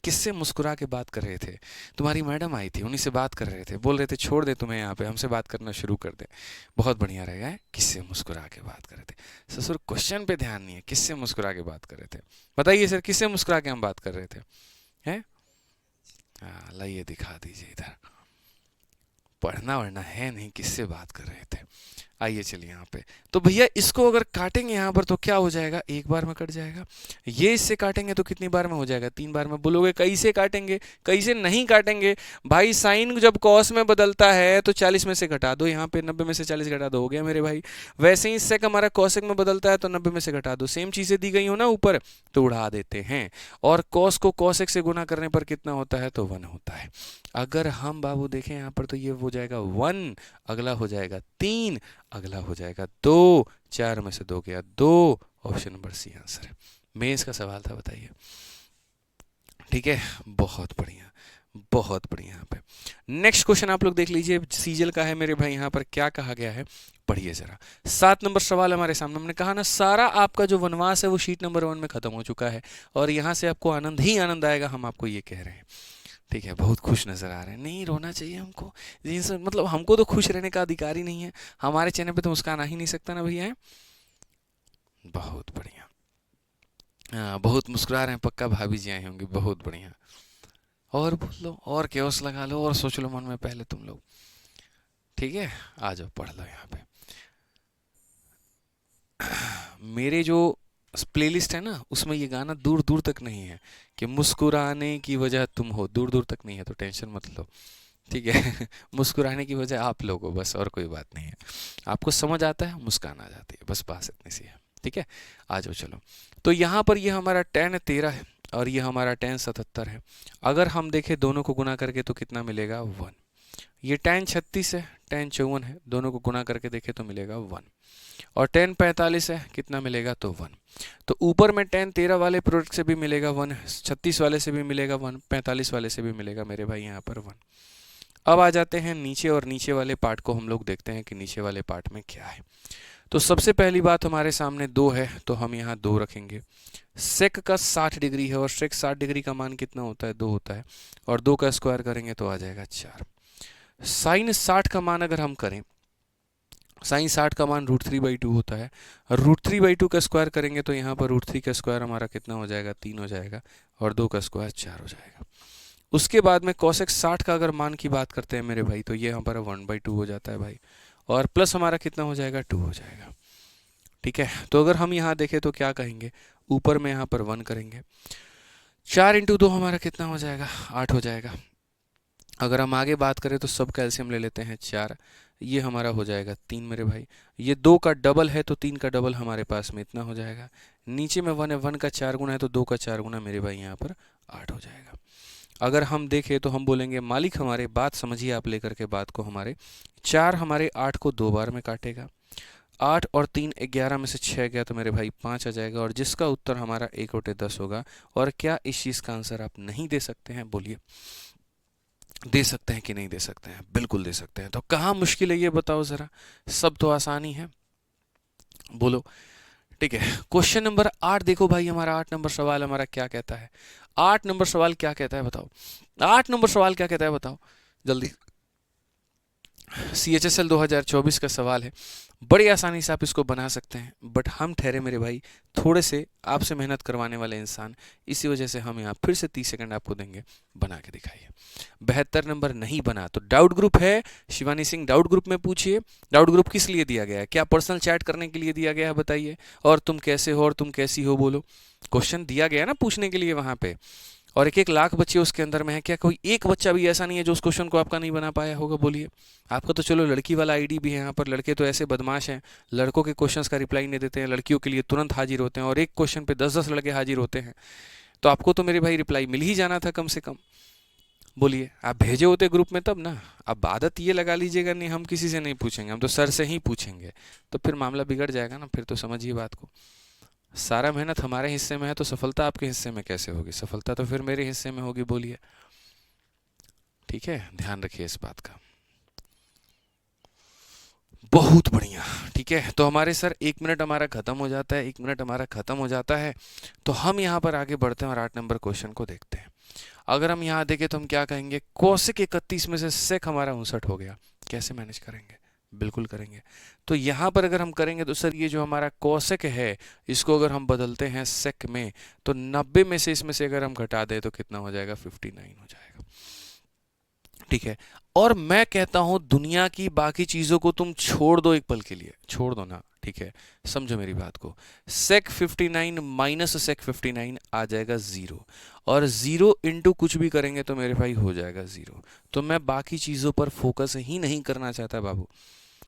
किससे मुस्कुरा के बात कर रहे थे। तुम्हारी मैडम आई थी, उन्हीं से बात कर रहे थे, बोल रहे थे छोड़ दे तुम्हें यहाँ पे, हमसे बात करना शुरू कर दे। बहुत बढ़िया रहेगा है? किससे मुस्कुरा के बात कर रहे थे। ससुर क्वेश्चन पे ध्यान नहीं है, किससे मुस्कुरा के बात कर रहे थे। बताइए सर, किससे मुस्कुरा के हम बात कर रहे थे। हैं? हाँ लाइए दिखा दीजिए इधर, पढ़ना वढ़ना है नहीं, किससे बात कर रहे थे। आइए चलिए यहाँ पे, तो भैया इसको अगर काटेंगे यहाँ पर तो क्या हो जाएगा, एक बार में कट जाएगा। ये इससे काटेंगे तो कितनी बार में हो जाएगा, 3 बार में। बोलोगे कैसे काटेंगे, कैसे नहीं काटेंगे भाई। साइन जब कॉस में बदलता है तो 40 में से घटा दो, यहाँ पे 90 में से 40 घटा दो, हो गया मेरे भाई। वैसे ही सेक हमारा कॉसेक में बदलता है तो 90 में से घटा दो, सेम चीजें दी गई हो ना ऊपर तो उड़ा देते हैं। और कॉस को कॉसेक से गुना करने पर कितना होता है, तो 1 होता है। अगर हम बाबू देखें यहाँ पर तो ये हो जाएगा 1, अगला हो जाएगा 3, अगला हो जाएगा 2, 4 में से 2 गया 2। ऑप्शन नंबर सी आंसर है। मेंस का सवाल था, बताइए। ठीक है, बहुत बढ़िया, बहुत बढ़िया। यहाँ पे नेक्स्ट क्वेश्चन आप लोग देख लीजिए, सीजल का है मेरे भाई। यहाँ पर क्या कहा गया है, पढ़िए जरा। 7 नंबर सवाल हमारे सामने। हमने कहा ना सारा आपका जो वनवास है वो शीट नंबर 1 में खत्म हो चुका है और यहाँ से आपको आनंद ही आनंद आएगा, हम आपको ये कह रहे हैं। ठीक है, बहुत खुश नजर आ रहे हैं। नहीं रोना चाहिए हमको, मतलब हमको तो खुश रहने का अधिकार ही नहीं है। हमारे चेहरे पे तो मुस्कान आ ही नहीं सकता ना भैया। बहुत बढ़िया, हाँ बहुत मुस्कुरा रहे हैं, पक्का भाभी जी आए होंगे। बहुत बढ़िया, और बोल लो, और केओस लगा लो, और सोच लो मन में पहले तुम लोग। ठीक है, आ जाओ पढ़ लो यहाँ पे। मेरे जो प्लेलिस्ट है ना उसमें ये गाना दूर दूर तक नहीं है कि मुस्कुराने की वजह तुम हो, दूर दूर तक नहीं है, तो टेंशन मत लो। ठीक है मुस्कुराने की वजह आप लोग हो बस, और कोई बात नहीं है। आपको समझ आता है, मुस्कान आ जाती है, बस बात इतनी सी है। ठीक है, आ जाओ चलो। तो यहाँ पर ये हमारा 10 13 है और ये हमारा 10 77 है। अगर हम देखें दोनों को गुना करके तो कितना मिलेगा, 1। ये 10 36 है, 10 54 है, दोनों को गुना करके देखें तो मिलेगा 1। और 10 45 है, कितना मिलेगा, तो 1। तो ऊपर में 10 13 वाले प्रोडक्ट से भी मिलेगा 1, 36 वाले से भी मिलेगा 1, 45 वाले से भी मिलेगा मेरे भाई यहाँ पर 1। अब आ जाते हैं नीचे, और नीचे वाले पार्ट को हम लोग देखते हैं कि नीचे वाले पार्ट में क्या है। तो सबसे पहली बात हमारे सामने 2 है तो हम यहाँ 2 रखेंगे। सेक का 60 डिग्री है और सेक 60 डिग्री का मान कितना होता है, 2 होता है। और 2 का स्क्वायर करेंगे तो आ जाएगा 4। साइन 60 का मान अगर हम करें, साइन 60 का मान √3/2 होता है। √3/2 का स्क्वायर करेंगे तो यहाँ पर √3 का स्क्वायर हमारा कितना हो जाएगा, 3 हो जाएगा। और 2 का स्क्वायर 4 हो जाएगा। उसके बाद में कोसेक 60 का अगर मान की बात करते हैं मेरे भाई तो ये हमारा 1/2 हो जाता है भाई। और प्लस हमारा कितना हो जाएगा, 2 हो जाएगा। ठीक है, तो अगर हम यहाँ देखें तो क्या कहेंगे, ऊपर में यहाँ पर 1 करेंगे। 4 × 2 हमारा कितना हो जाएगा, 8 हो जाएगा। अगर हम आगे बात करें तो सब कैल्शियम ले लेते हैं 4, ये हमारा हो जाएगा 3 मेरे भाई। ये 2 का डबल है तो 3 का डबल हमारे पास में इतना हो जाएगा। नीचे में 1 है, 1 का 4 गुना है तो 2 का 4 गुना मेरे भाई यहाँ पर 8 हो जाएगा। अगर हम देखें तो हम बोलेंगे मालिक हमारे, बात समझिए आप लेकर के बात को हमारे, 4 हमारे 8 को 2 बार में काटेगा। 8 और 3 11 में से 6 गया तो मेरे भाई 5 आ जाएगा। और जिसका उत्तर हमारा 1/10 होगा। और क्या इस चीज़ का आंसर आप नहीं दे सकते हैं, बोलिए। दे सकते हैं कि नहीं दे सकते हैं, बिल्कुल दे सकते हैं। तो कहाँ मुश्किल है ये बताओ ज़रा, सब तो आसानी है, बोलो। ठीक है, क्वेश्चन नंबर 8 देखो भाई, हमारा 8 नंबर सवाल हमारा क्या कहता है। 8 नंबर सवाल क्या कहता है बताओ, 8 नंबर सवाल क्या कहता है बताओ जल्दी। CHSL 2024 का सवाल है, बड़ी आसानी से आप इसको बना सकते हैं। बट हम ठहरे मेरे भाई थोड़े से आपसे मेहनत करवाने वाले इंसान, इसी वजह से हम यहाँ फिर से 30 सेकंड आपको देंगे, बना के दिखाइए। 72 नंबर नहीं बना तो डाउट ग्रुप है, शिवानी सिंह डाउट ग्रुप में पूछिए। डाउट ग्रुप किस लिए दिया गया है, क्या पर्सनल चैट करने के लिए दिया गया है, बताइए। और तुम कैसे हो और तुम कैसी हो, बोलो। क्वेश्चन दिया गया ना पूछने के लिए वहां पे, और 1-1 लाख बच्चे उसके अंदर में है। क्या कोई एक बच्चा भी ऐसा नहीं है जो उस क्वेश्चन को आपका नहीं बना पाया होगा, बोलिए। आपका तो चलो लड़की वाला आईडी भी है यहाँ पर, लड़के तो ऐसे बदमाश हैं, लड़कों के क्वेश्चंस का रिप्लाई नहीं देते हैं, लड़कियों के लिए तुरंत हाजिर होते हैं, और एक क्वेश्चन पे 10-10 लड़के हाजिर होते हैं। तो आपको तो मेरे भाई रिप्लाई मिल ही जाना था कम से कम, बोलिए। आप भेजे होते ग्रुप में तब ना। अब आदत ये लगा लीजिएगा, नहीं हम किसी से नहीं पूछेंगे, हम तो सर से ही पूछेंगे, तो फिर मामला बिगड़ जाएगा ना। फिर तो समझिए बात को, सारा मेहनत हमारे हिस्से में है तो सफलता आपके हिस्से में कैसे होगी, सफलता तो फिर मेरे हिस्से में होगी, बोलिए। ठीक है, ध्यान रखिए इस बात का। बहुत बढ़िया। ठीक है, तो हमारे सर 1 मिनट हमारा खत्म हो जाता है, 1 मिनट हमारा खत्म हो जाता है। तो हम यहाँ पर आगे बढ़ते हैं और 8 नंबर क्वेश्चन को देखते हैं। अगर हम यहाँ देखें तो हम क्या कहेंगे, कोसेक 31 में से सेक हमारा 59 हो गया, कैसे मैनेज करेंगे? बिल्कुल करेंगे। तो यहाँ पर अगर हम करेंगे तो सर ये जो हमारा कोसेक है इसको अगर हम बदलते हैं सेक में, तो 90 में से इसमें से अगर हम घटा दें तो कितना हो जाएगा, 59 हो जाएगा। ठीक है, और मैं कहता हूं दुनिया की बाकी चीजों को तुम छोड़ दो, एक पल के लिए छोड़ दो ना। ठीक है, समझो मेरी बात को। सेक 59 माइनस सेक 59 आ जाएगा 0, और 0 इंटू कुछ भी करेंगे तो मेरे भाई हो जाएगा 0। तो मैं बाकी चीजों पर फोकस ही नहीं करना चाहता बाबू।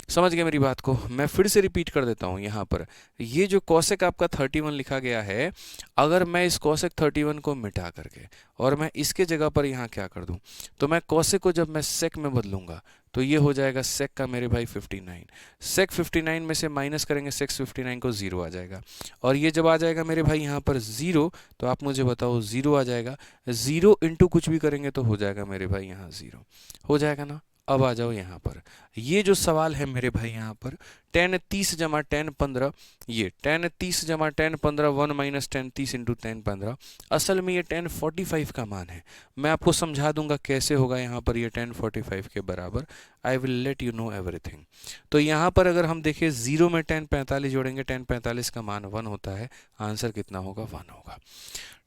समझ गए मेरी बात को? मैं फिर से रिपीट कर देता हूं। यहाँ पर ये जो कोसेक आपका 31 लिखा गया है, अगर मैं इस कोसेक 31 को मिटा करके और मैं इसके जगह पर यहाँ क्या कर दूं, तो मैं कोसेक को जब मैं सेक में बदलूंगा तो ये हो जाएगा सेक का मेरे भाई 59। सेक 59 में से माइनस करेंगे सेक 59 को, 0 आ जाएगा। और ये जब आ जाएगा मेरे भाई यहाँ पर 0, तो आप मुझे बताओ 0 आ जाएगा। 0 इंटू कुछ भी करेंगे तो हो जाएगा मेरे भाई यहाँ 0 हो जाएगा ना। अब आ जाओ यहाँ पर, ये जो सवाल है मेरे भाई यहाँ पर tan 30 जमा tan 15, ये tan 30 जमा tan 15 1 minus tan 30 into tan 15, असल में ये tan 45 का मान है। मैं आपको समझा दूंगा कैसे होगा यहाँ पर ये tan 45 के बराबर। I will let you know everything. तो यहाँ पर अगर हम देखें 0 में tan 45 जोड़ेंगे, tan 45 का मान 1 होता है, आंसर कितना होगा, 1 होगा।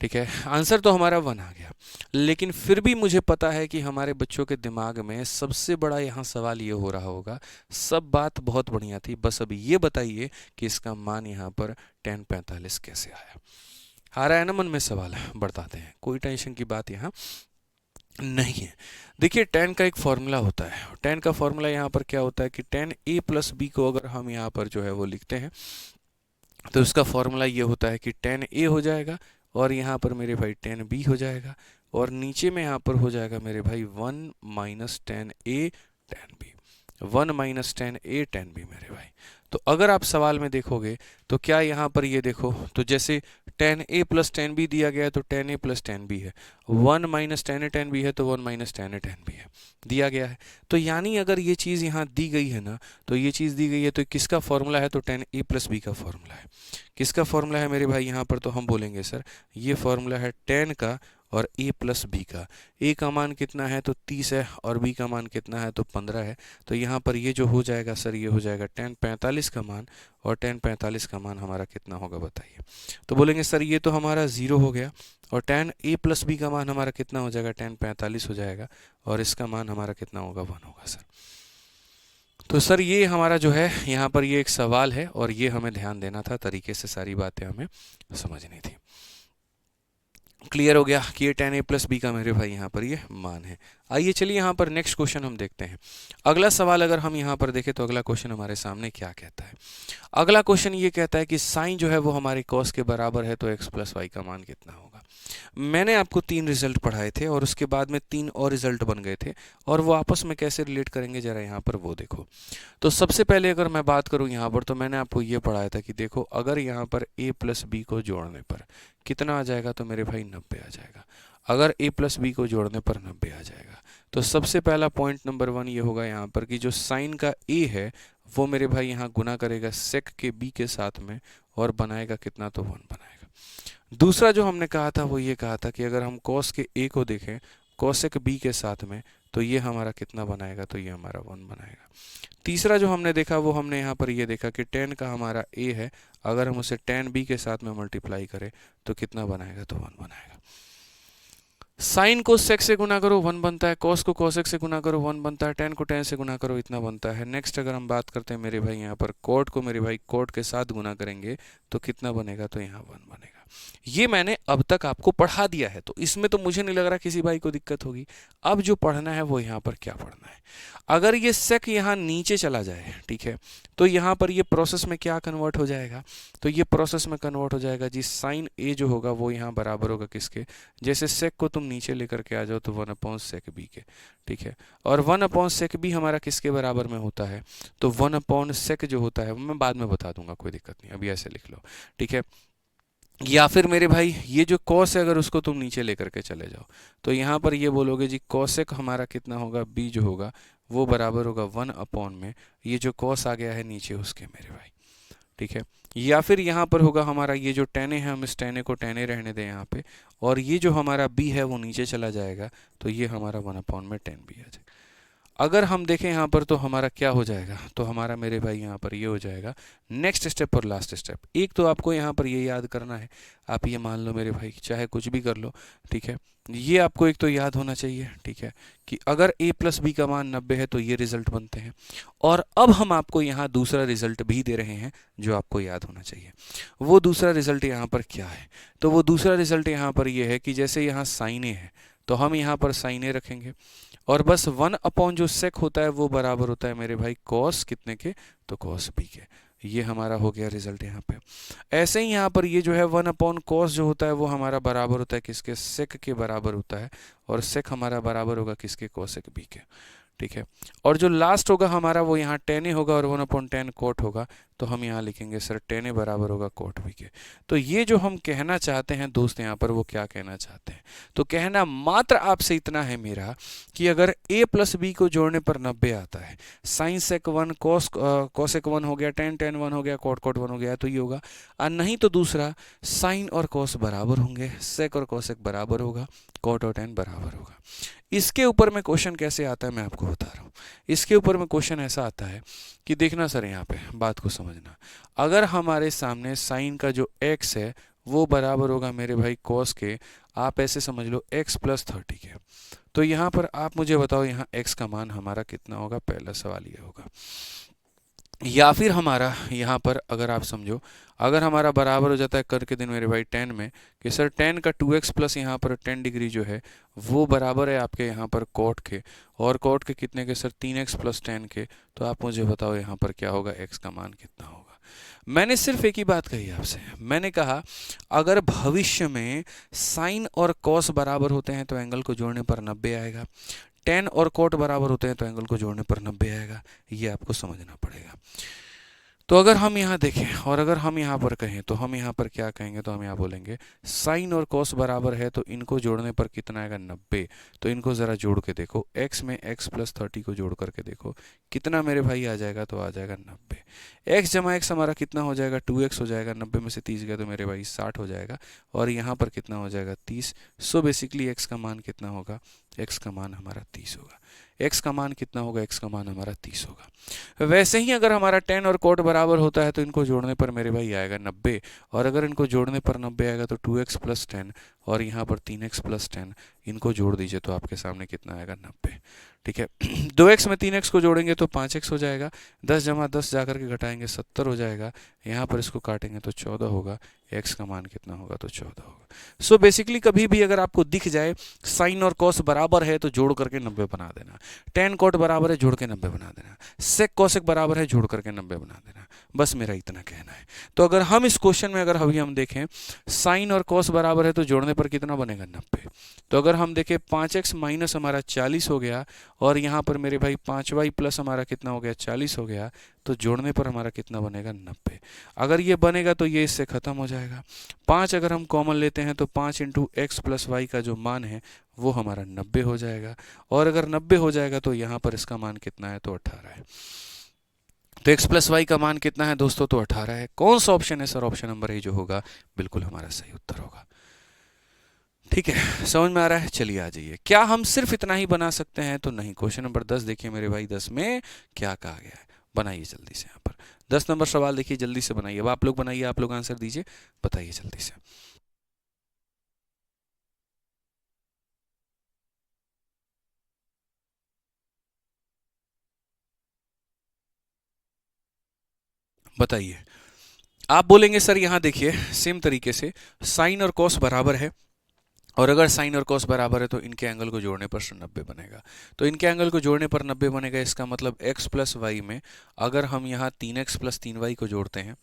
ठीक है, आंसर तो हमारा 1 आ गया। लेकिन फिर भी मुझे पता है कि हमारे बच्चों के दिमाग में सबसे बड़ा यहाँ सवाल ये हो रहा होगा, सब बात बहुत बढ़िया थी, बस अभी ये बताइए कि इसका मान यहाँ पर tan 45 कैसे आया। आ रहा है ना मन में सवाल? बताते हैं, कोई टेंशन की बात यहाँ नहीं है। देखिए tan का एक फॉर्मूला होता है, tan का फॉर्मूला यहाँ पर क्या होता है कि tan a प्लस b को अगर हम यहाँ पर जो है वो लिखते हैं तो उसका फॉर्मूला ये होता है कि tan a हो जाएगा और यहाँ पर मेरे भाई tan b हो जाएगा, और नीचे में यहाँ पर हो जाएगा मेरे भाई 1 minus tan a tan b, 1 minus tan a tan b मेरे भाई। तो अगर आप सवाल में देखोगे तो क्या यहाँ पर ये देखो, तो जैसे tan a plus tan b दिया गया है तो tan a plus tan b है, 1 minus tan a tan b है तो 1 minus tan a tan b है, दिया गया है। तो यानी अगर ये चीज़ यहाँ दी गई है ना, तो ये चीज़ दी गई है तो किसका फॉर्मूला है, तो tan a प्लस b का फॉर्मूला है। किसका फॉर्मूला है मेरे भाई यहाँ पर, तो हम बोलेंगे सर ये फॉर्मूला है tan का और a प्लस b का। a का मान कितना है, तो 30 है, और b का मान कितना है, तो 15 है। तो यहाँ पर ये जो हो जाएगा सर, ये हो जाएगा tan 45 का मान, और tan 45 का मान हमारा कितना होगा बताइए। तो बोलेंगे सर ये तो हमारा 0 हो गया, और tan a प्लस b का मान हमारा कितना हो जाएगा, tan 45 हो जाएगा, और इसका मान हमारा कितना होगा, 1 होगा सर। तो सर ये हमारा जो है यहाँ पर ये एक सवाल है, और ये हमें ध्यान देना था, तरीके से सारी बातें हमें समझनी थी। क्लियर हो गया कि ये tan a प्लस बी का मेरे भाई यहाँ पर ये मान है। आइए चलिए यहाँ पर नेक्स्ट क्वेश्चन हम देखते हैं। अगला सवाल अगर हम यहाँ पर देखें तो अगला क्वेश्चन हमारे सामने क्या कहता है। अगला क्वेश्चन ये कहता है कि साइन जो है वो हमारे कॉस के बराबर है, तो x प्लस वाई का मान कितना होगा। मैंने आपको 3 रिजल्ट पढ़ाए थे और उसके बाद में 3 और रिजल्ट बन गए थे, और वो आपस में कैसे रिलेट करेंगे जरा यहाँ पर वो देखो। तो सबसे पहले अगर मैं बात करूँ यहाँ पर, तो मैंने आपको ये पढ़ाया था कि देखो अगर यहाँ पर a प्लस बी को जोड़ने पर कितना आ जाएगा, तो मेरे भाई 90 आ जाएगा। अगर a प्लस बी को जोड़ने पर 90 आ जाएगा, तो सबसे पहला पॉइंट नंबर 1 ये होगा यहाँ पर कि जो साइन का a है वो मेरे भाई यहाँ गुना करेगा सेक के b के साथ में, और बनाएगा कितना, तो 1 बनाएगा। दूसरा जो हमने कहा था वो ये कहा था कि अगर हम कॉस के a को देखें कॉसेक b के साथ में, तो ये हमारा कितना बनाएगा, तो ये हमारा 1 बनाएगा। तीसरा जो हमने देखा वो हमने यहाँ पर ये देखा कि tan का हमारा a है, अगर हम उसे tan b के साथ में मल्टीप्लाई करें तो कितना बनाएगा, तो 1 बनाएगा। साइन को सेक से गुना करो 1 बनता है, कॉस को कॉसेक से गुना करो 1 बनता है, tan को tan से गुना करो इतना बनता है। नेक्स्ट अगर हम बात करते हैं मेरे भाई यहाँ पर कॉट को मेरे भाई कॉट के साथ गुना करेंगे तो कितना बनेगा, तो यहाँ 1 बनेगा। ये मैंने अब तक आपको पढ़ा दिया है, तो इसमें तो मुझे नहीं लग रहा किसी भाई को दिक्कत होगी। अब जो पढ़ना है वो यहाँ पर क्या पढ़ना है, अगर ये सेक यहाँ नीचे चला जाए, ठीक है, तो यहाँ पर ये प्रोसेस में क्या कन्वर्ट हो जाएगा, तो ये प्रोसेस में कन्वर्ट हो जाएगा जी साइन ए जो होगा वो यहाँ बराबर होगा किसके, जैसे सेक को तुम नीचे लेकर के आ जाओ तो 1 अपॉन सेक बी के, ठीक है, और 1 अपॉन सेक बी हमारा किसके बराबर में होता है, तो 1 अपॉन सेक जो होता है वो मैं बाद में बता दूंगा, कोई दिक्कत नहीं, अभी ऐसे लिख लो, ठीक है। या फिर मेरे भाई ये जो कॉस है अगर उसको तुम नीचे लेकर के चले जाओ तो यहाँ पर ये बोलोगे जी कॉसेक हमारा कितना होगा, बी जो होगा वो बराबर होगा 1 में ये जो कॉस आ गया है नीचे उसके मेरे भाई, ठीक है। या फिर यहाँ पर होगा हमारा ये जो टेन है, हम इस टेन को टेन रहने दें यहाँ पे, और ये जो हमारा बी है वो नीचे चला जाएगा, तो ये हमारा 1/10 बी आ जाएगा। अगर हम देखें यहाँ पर तो हमारा क्या हो जाएगा, तो हमारा मेरे भाई यहाँ पर ये हो जाएगा नेक्स्ट स्टेप और लास्ट स्टेप। एक तो आपको यहाँ पर ये याद करना है, आप ये मान लो मेरे भाई चाहे कुछ भी कर लो, ठीक है, ये आपको एक तो याद होना चाहिए, ठीक है, कि अगर a प्लस बी का मान 90 है तो ये रिजल्ट बनते हैं। और अब हम आपको यहाँ दूसरा रिजल्ट भी दे रहे हैं जो आपको याद होना चाहिए। वो दूसरा रिजल्ट यहाँ पर क्या है, तो वो दूसरा रिजल्ट यहाँ पर ये है कि जैसे यहाँ साइन ए है तो हम यहाँ पर साइन ए रखेंगे, और बस 1 जो सेक होता है वो बराबर होता है मेरे भाई कॉस कितने के, तो कॉस बी के। ये हमारा हो गया रिजल्ट यहाँ पे। ऐसे ही यहाँ पर ये जो है 1/cos जो होता है वो हमारा बराबर होता है किसके, सेक के बराबर होता है, और सेक हमारा बराबर होगा किसके, कोसेक बी के, ठीक है। और जो लास्ट होगा हमारा वो यहाँ टेन ए होगा और 1/10 कोट होगा, तो हम यहाँ लिखेंगे सर टेन ए बराबर होगा कोट बी के। तो ये जो हम कहना चाहते हैं दोस्त यहाँ पर वो क्या कहना चाहते हैं, तो कहना मात्र आपसे इतना है मेरा कि अगर a प्लस बी को जोड़ने पर 90 आता है, साइन सेक 1 कोसेक 1 हो गया, टेन टेन 1 हो गया, कोट कोट 1 हो गया, तो ये होगा। और नहीं तो दूसरा साइन और कोस बराबर होंगे, सेक और कोसेक बराबर होगा, कोट और टेन बराबर होगा। इसके ऊपर में क्वेश्चन कैसे आता है मैं आपको बता रहा हूँ। इसके ऊपर में क्वेश्चन ऐसा आता है कि देखना सर यहाँ पे बात को समझना, अगर हमारे सामने साइन का जो x है वो बराबर होगा मेरे भाई cos के, आप ऐसे समझ लो x प्लस 30 के, तो यहाँ पर आप मुझे बताओ यहाँ x का मान हमारा कितना होगा, पहला सवाल ये होगा। या फिर हमारा यहाँ पर अगर आप समझो, अगर हमारा बराबर हो जाता है कर के दिन मेरे भाई 10 में कि सर 10 का 2x प्लस यहाँ पर 10 डिग्री जो है वो बराबर है आपके यहाँ पर कोट के, और कोट के कितने के सर 3x प्लस 10 के, तो आप मुझे बताओ यहाँ पर क्या होगा, x का मान कितना होगा। मैंने सिर्फ एक ही बात कही आपसे, मैंने कहा अगर भविष्य में साइन और कॉस बराबर होते हैं तो एंगल को जोड़ने पर 90 आएगा, टेन और कोट बराबर होते हैं तो एंगल को जोड़ने पर 90 आएगा, ये आपको समझना पड़ेगा। तो अगर हम यहाँ देखें और अगर हम यहाँ पर कहें तो हम यहाँ पर क्या कहेंगे, तो हम यहाँ बोलेंगे साइन और कॉस बराबर है तो इनको जोड़ने पर कितना आएगा, 90। तो इनको ज़रा जोड़ के देखो, x में x प्लस 30 को जोड़ करके देखो कितना मेरे भाई आ जाएगा, तो आ जाएगा 90। x जमा x हमारा कितना हो जाएगा, 2x हो जाएगा, 90 में से 30 गया तो मेरे भाई 60 हो जाएगा, और यहाँ पर कितना हो जाएगा 30। सो बेसिकली x का मान कितना होगा, x का मान हमारा 30 होगा। x का मान कितना होगा, x का मान हमारा 30 होगा। वैसे ही अगर हमारा टेन और कोट बराबर होता है तो इनको जोड़ने पर मेरे भाई आएगा 90, और अगर इनको जोड़ने पर 90 आएगा तो 2x प्लस 10 और यहाँ पर 3x प्लस 10, इनको जोड़ दीजिए तो आपके सामने कितना आएगा, 90, ठीक है। 2x में 3x को जोड़ेंगे तो 5x हो जाएगा, 10 जमा 10 जाकर के घटाएंगे 70 हो जाएगा, यहाँ पर इसको काटेंगे तो 14 होगा, x का मान कितना होगा, तो 14 होगा। सो बेसिकली कभी भी अगर आपको दिख जाए साइन और कॉस बराबर है तो जोड़ करके 90 बना देना, टेन कोट बराबर है जोड़ के 90 बना देना, सेक कोसेक बराबर है जोड़ करके 90 बना देना, बस मेरा इतना कहना है। तो अगर हम इस क्वेश्चन में अगर अभी हम देखें साइन और कॉस बराबर है तो जोड़ने पर कितना बनेगा, 90। तो अगर हम देखें 5x माइनस हमारा 40 हो गया, और यहाँ पर मेरे भाई 5y प्लस हमारा कितना हो गया, 40 हो गया, तो जोड़ने पर हमारा कितना बनेगा, 90। अगर ये बनेगा तो ये इससे ख़त्म हो जाएगा। 5 अगर हम कॉमन लेते हैं तो 5 इंटू एक्स प्लस वाई का जो मान है वो हमारा 90 हो जाएगा, और अगर 90 हो जाएगा तो यहाँ पर इसका मान कितना है, तो 18 है। तो x प्लस वाई का मान कितना है दोस्तों, तो 18 है। कौन सा ऑप्शन है सर, ऑप्शन नंबर ए जो होगा बिल्कुल हमारा सही उत्तर होगा। ठीक है, समझ में आ रहा है, चलिए आ जाइए। क्या हम सिर्फ इतना ही बना सकते हैं, तो नहीं। क्वेश्चन नंबर 10 देखिए मेरे भाई, 10 में क्या कहा गया है, बनाइए जल्दी से। यहाँ पर 10 नंबर सवाल देखिए, जल्दी से बनाइए। अब आप लोग बनाइए, आप लोग आंसर दीजिए, बताइए जल्दी से। बताइए। आप बोलेंगे सर यहाँ देखिए सेम तरीके से साइन और कॉस बराबर है, और अगर साइन और कॉस बराबर है तो इनके एंगल को जोड़ने पर 90 बनेगा। तो इनके एंगल को जोड़ने पर 90 बनेगा, इसका मतलब x प्लस वाई में अगर हम यहाँ 3x प्लस 3y को जोड़ते हैं,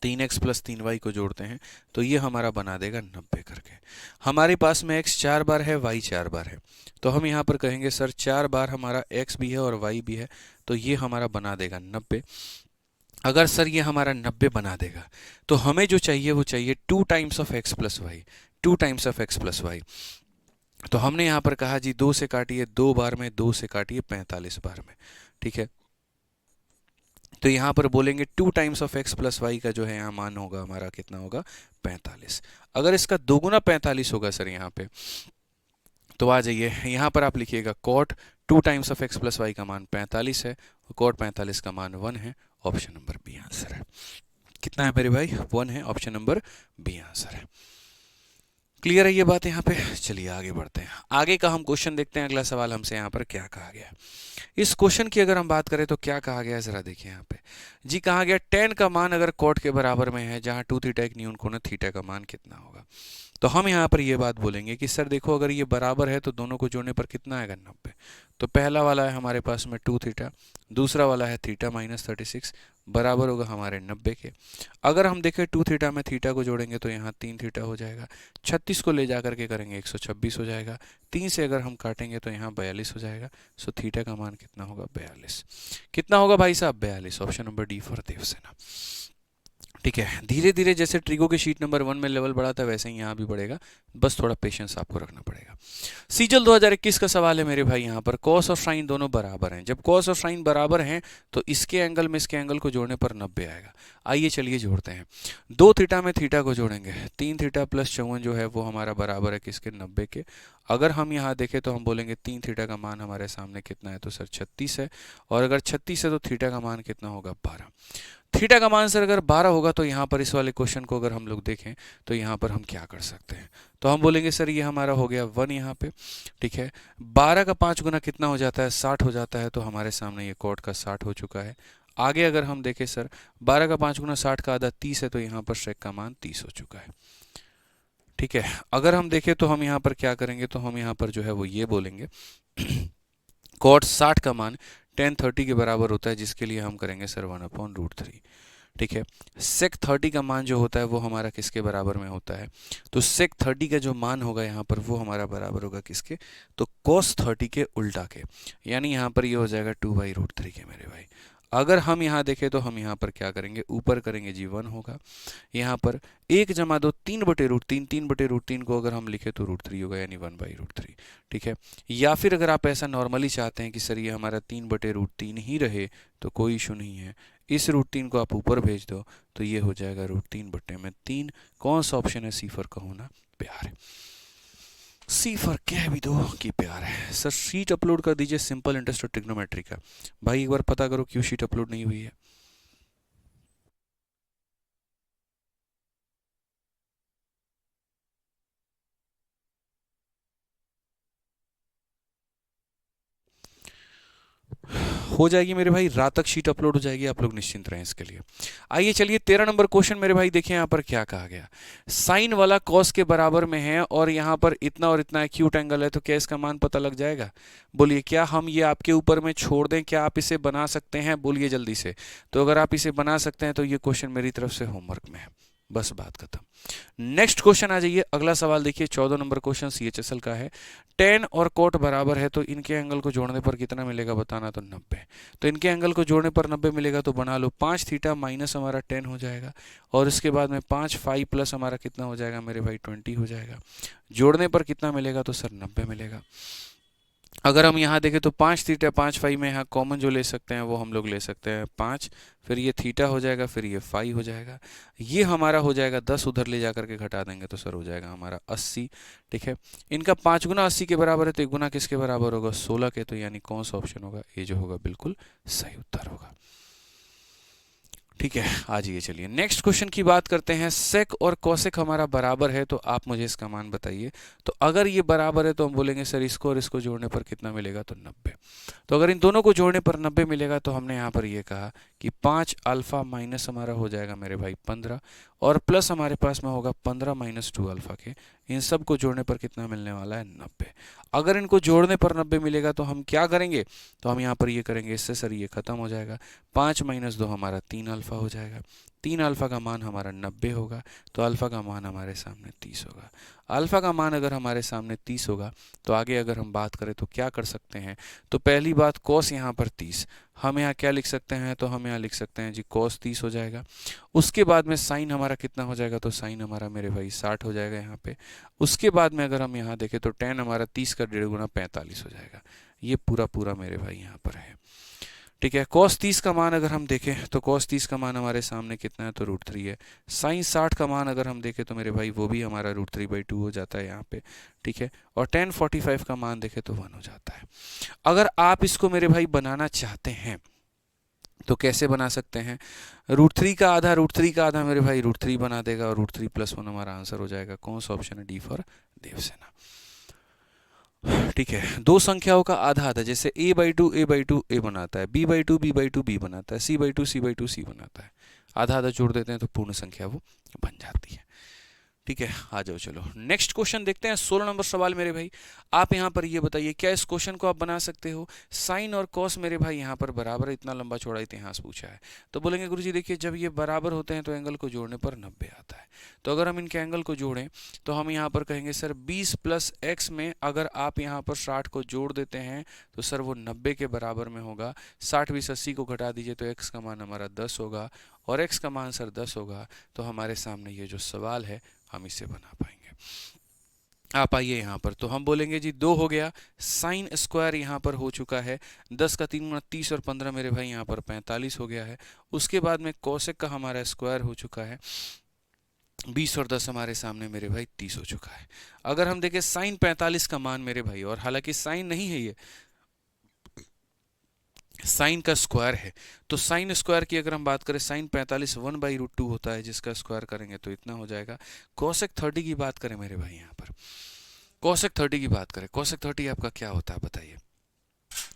3x प्लस 3y को जोड़ते हैं, तो ये हमारा बना देगा 90 करके। हमारे पास में x 4 बार है, y 4 बार है, तो हम यहाँ पर कहेंगे सर 4 बार हमारा x भी है और y भी है, तो ये हमारा बना देगा 90। अगर सर ये हमारा 90 बना देगा तो हमें जो चाहिए वो चाहिए 2 times of x plus y, 2 times of x plus y. तो हमने यहाँ पर कहा जी 2 से काटिए 2 बार में, 2 से काटिए 45 बार में, ठीक है। तो यहाँ पर बोलेंगे 2 times of x plus y का जो है यहाँ मान होगा हमारा कितना होगा 45। अगर इसका दोगुना 45 होगा सर यहाँ पे, तो आ जाइए यहाँ पर आप लिखिएगा cot 2 times of x plus y का मान 45 है और कॉट 45 का मान 1 है। ऑप्शन नंबर बी आंसर है। कितना है मेरे भाई 1 है, ऑप्शन नंबर बी आंसर है। क्लियर है ये बात यहाँ पे। चलिए आगे बढ़ते हैं, आगे का हम क्वेश्चन देखते हैं। अगला सवाल हमसे यहाँ पर क्या कहा गया है। इस क्वेश्चन की अगर हम बात करें तो क्या कहा गया है जरा देखिए यहाँ पे जी। कहा गया tan का मान अगर cot के बराबर में है जहाँ 2 थीटा एक न्यून कोण थीटा का मान कितना होगा। तो हम यहाँ पर ये बात बोलेंगे कि सर देखो अगर ये बराबर है तो दोनों को जोड़ने पर कितना आएगा 90। तो पहला वाला है हमारे पास में 2 थीटा, दूसरा वाला है थीटा माइनस 36, बराबर होगा हमारे 90 के। अगर हम देखें 2 थीटा में थीटा को जोड़ेंगे तो यहाँ 3 थीटा हो जाएगा, 36 को ले जा करके करेंगे 126 हो जाएगा, 3 से अगर हम काटेंगे तो यहाँ 42 हो जाएगा। सो थीटा का मान कितना होगा 42। कितना होगा भाई साहब 42। Option number D for Devsena. ठीक है, धीरे धीरे जैसे ट्रिगो के शीट नंबर 1 में लेवल बढ़ा था वैसे ही यहाँ भी बढ़ेगा, बस थोड़ा पेशेंस आपको रखना पड़ेगा। सीजल 2021 का सवाल है मेरे भाई। यहाँ पर कॉस और साइन दोनों बराबर हैं। जब कॉस और साइन बराबर हैं तो इसके एंगल में इसके एंगल को जोड़ने पर 90 आएगा। आइए चलिए जोड़ते हैं। 2 थीटा में थीटा को जोड़ेंगे, 3 थीटा प्लस 54 जो है वो हमारा बराबर है किसके 90 के। अगर हम यहाँ देखें तो हम बोलेंगे 3 थीटा का मान हमारे सामने कितना है तो सर 36 है, और अगर 36 है तो थीटा का मान कितना होगा 12। थीटा का मान सर अगर 12 होगा तो यहाँ पर इस वाले क्वेश्चन को अगर हम लोग देखें तो यहाँ पर हम क्या कर सकते हैं। तो हम बोलेंगे सर ये हमारा हो गया 1 यहाँ पे, ठीक है। 12 का 5 गुना कितना हो जाता है 60 हो जाता है, तो हमारे सामने ये कॉट का 60 हो चुका है। आगे अगर हम देखें सर 12 का 5 गुना 60 का आधा 30 है, तो यहाँ पर शेक का मान 30 हो चुका है, ठीक है। अगर हम देखें तो हम यहाँ पर क्या करेंगे, तो हम यहाँ पर जो है वो ये बोलेंगे कॉट 60 का मान tan 30 के बराबर होता है, जिसके लिए हम करेंगे सर 1/√3, ठीक है। sec 30 का मान जो होता है वो हमारा किसके बराबर में होता है, तो sec 30 का जो मान होगा यहाँ पर वो हमारा बराबर होगा किसके, तो cos 30 के उल्टा के, यानी यहाँ पर ये हो जाएगा 2/√3 के मेरे भाई। अगर हम यहाँ देखें तो हम यहाँ पर क्या करेंगे, ऊपर करेंगे जी 1 होगा, यहाँ पर 1 जमा 2 3/√3, 3/√3 को अगर हम लिखे तो √3 होगा, यानी 1/√3, ठीक है। या फिर अगर आप ऐसा नॉर्मली चाहते हैं कि सर ये हमारा 3/√3 ही रहे तो कोई इशू नहीं है, इस √3 को आप ऊपर भेज दो तो ये हो जाएगा √3/3। कौन सा ऑप्शन है सी फॉर का होना प्यार है, सी फॉर कह भी दो कि प्यार है। सर शीट अपलोड कर दीजिए सिंपल इंटरेस्ट और ट्रिग्नोमेट्री का। भाई एक बार पता करो क्यों शीट अपलोड नहीं हुई है। हो जाएगी मेरे भाई, रात तक शीट अपलोड हो जाएगी, आप लोग निश्चिंत रहें इसके लिए। आइए चलिए 13 नंबर क्वेश्चन मेरे भाई देखिए यहाँ पर क्या कहा गया। साइन वाला कॉस के बराबर में है और यहाँ पर इतना और इतना एक्यूट एंगल है, तो क्या इसका मान पता लग जाएगा। बोलिए क्या हम ये आपके ऊपर में छोड़ दें, क्या आप इसे बना सकते हैं, बोलिए जल्दी से। तो अगर आप इसे बना सकते हैं तो ये क्वेश्चन मेरी तरफ से होमवर्क में है, बस बात खत्म। नेक्स्ट क्वेश्चन आ जाइए, अगला सवाल देखिए 14 नंबर क्वेश्चन सीएचएसएल का है। tan और cot बराबर है तो इनके एंगल को जोड़ने पर कितना मिलेगा बताना, तो 90। तो इनके एंगल को जोड़ने पर 90 मिलेगा, तो बना लो 5 थीटा माइनस हमारा 10 हो जाएगा, और इसके बाद में 5 फाइव प्लस हमारा कितना हो जाएगा मेरे भाई 20 हो जाएगा। जोड़ने पर कितना मिलेगा, तो सर 90 मिलेगा। अगर हम यहाँ देखें तो 5 थीटा 5 फाइव में यहाँ कॉमन जो ले सकते हैं वो हम लोग ले सकते हैं 5, फिर ये थीटा हो जाएगा, फिर ये फाइव हो जाएगा, ये हमारा हो जाएगा 10, उधर ले जा करके घटा देंगे तो सर हो जाएगा हमारा 80, ठीक है। इनका 5 गुना 80 के बराबर है, तो 1 गुना किसके बराबर होगा 16 के, तो यानी कौन सा ऑप्शन होगा, ये जो होगा बिल्कुल सही उत्तर होगा, ठीक है। आ जाइए चलिए नेक्स्ट क्वेश्चन की बात करते हैं। सेक और कॉसेक हमारा बराबर है तो आप मुझे इसका मान बताइए। तो अगर ये बराबर है तो हम बोलेंगे सर इसको और इसको जोड़ने पर कितना मिलेगा, तो 90। तो अगर इन दोनों को जोड़ने पर 90 मिलेगा तो हमने यहाँ पर ये कहा कि 5 अल्फा माइनस हमारा हो जाएगा मेरे भाई 15, और प्लस हमारे पास में होगा 15 माइनस 2 अल्फा के। इन सब को जोड़ने पर कितना मिलने वाला है 90। अगर इनको जोड़ने पर 90 मिलेगा तो हम क्या करेंगे, तो हम यहाँ पर ये करेंगे, इससे सर ये खत्म हो जाएगा, 5 माइनस 2 हमारा 3 अल्फा हो जाएगा, 3 अल्फ़ा का मान हमारा 90 होगा, तो अल्फ़ा का मान हमारे सामने 30 होगा। अल्फ़ा का मान अगर हमारे सामने 30 होगा तो आगे अगर हम बात करें तो क्या कर सकते हैं, तो पहली बात कॉस यहाँ पर 30, हम यहाँ क्या लिख सकते हैं, तो हम यहाँ लिख सकते हैं जी कॉस 30 हो जाएगा। उसके बाद में साइन हमारा कितना हो जाएगा, तो साइन हमारा मेरे भाई 60 हो जाएगा यहाँ पे। उसके बाद में अगर हम यहाँ देखें तो टेन हमारा 30 का 1.5 गुना 45 हो जाएगा। ये पूरा पूरा मेरे भाई यहाँ पर है, ठीक है। cos 30 का मान अगर हम देखें तो cos 30 का मान हमारे सामने कितना है, तो √3 है। sin 60 का मान अगर हम देखें तो मेरे भाई वो भी हमारा √3/2 हो जाता है यहाँ पे, ठीक है। और tan 45 का मान देखें तो 1 हो जाता है। अगर आप इसको मेरे भाई बनाना चाहते हैं तो कैसे बना सकते हैं, √3 का आधा मेरे भाई √3 बना देगा और √3 + 1 हमारा आंसर हो जाएगा। कौन सा ऑप्शन है, डी फॉर देवसेना, ठीक है। दो संख्याओं का आधा आधा, जैसे a/2 a/2 a बनाता है, b/2 b/2 b बनाता है, c/2 c/2 c बनाता है, आधा आधा जोड़ देते हैं तो पूर्ण संख्या वो बन जाती है, ठीक है। आ जाओ चलो नेक्स्ट क्वेश्चन देखते हैं। 16 नंबर सवाल मेरे भाई, आप यहाँ पर ये बताइए क्या इस क्वेश्चन को आप बना सकते हो, साइन और कॉस मेरे भाई यहाँ पर बराबर है, इतना लंबा चौड़ा इतिहास पूछा है। तो बोलेंगे गुरुजी देखिए जब ये बराबर होते हैं तो एंगल को जोड़ने पर 90 आता है। तो अगर हम इनके एंगल को जोड़ें तो हम यहाँ पर कहेंगे सर 20 + x में अगर आप यहाँ पर 60 को जोड़ देते हैं तो सर वो 90 के बराबर में होगा। 60 20 80 को घटा दीजिए तो x का मान हमारा 10 होगा और x का मान सर 10 होगा। तो हमारे सामने ये जो सवाल है हम इसे बना पाएंगे। आप आइए यहाँ पर, तो हम बोलेंगे जी 2 हो गया, साइन स्क्वायर यहाँ पर हो चुका है, 10 का 3 गुना 30 और 15 मेरे भाई यहाँ पर 45 हो गया है। उसके बाद में कोसेक का हमारा स्क्वायर हो चुका है, 20 और 10 हमारे सामने मेरे भाई 30 हो चुका है। अगर हम देखें साइन 45 का मान मेरे भाई, और हालांकि साइन नहीं है ये साइन का स्क्वायर है, तो साइन स्क्वायर की अगर हम बात करें साइन 45 1/√2 होता है, जिसका स्क्वायर करेंगे तो इतना हो जाएगा। कोसेक 30 की बात करें मेरे भाई यहाँ पर, कोसेक 30 की बात करें, कोसेक 30 आपका क्या होता है बताइए।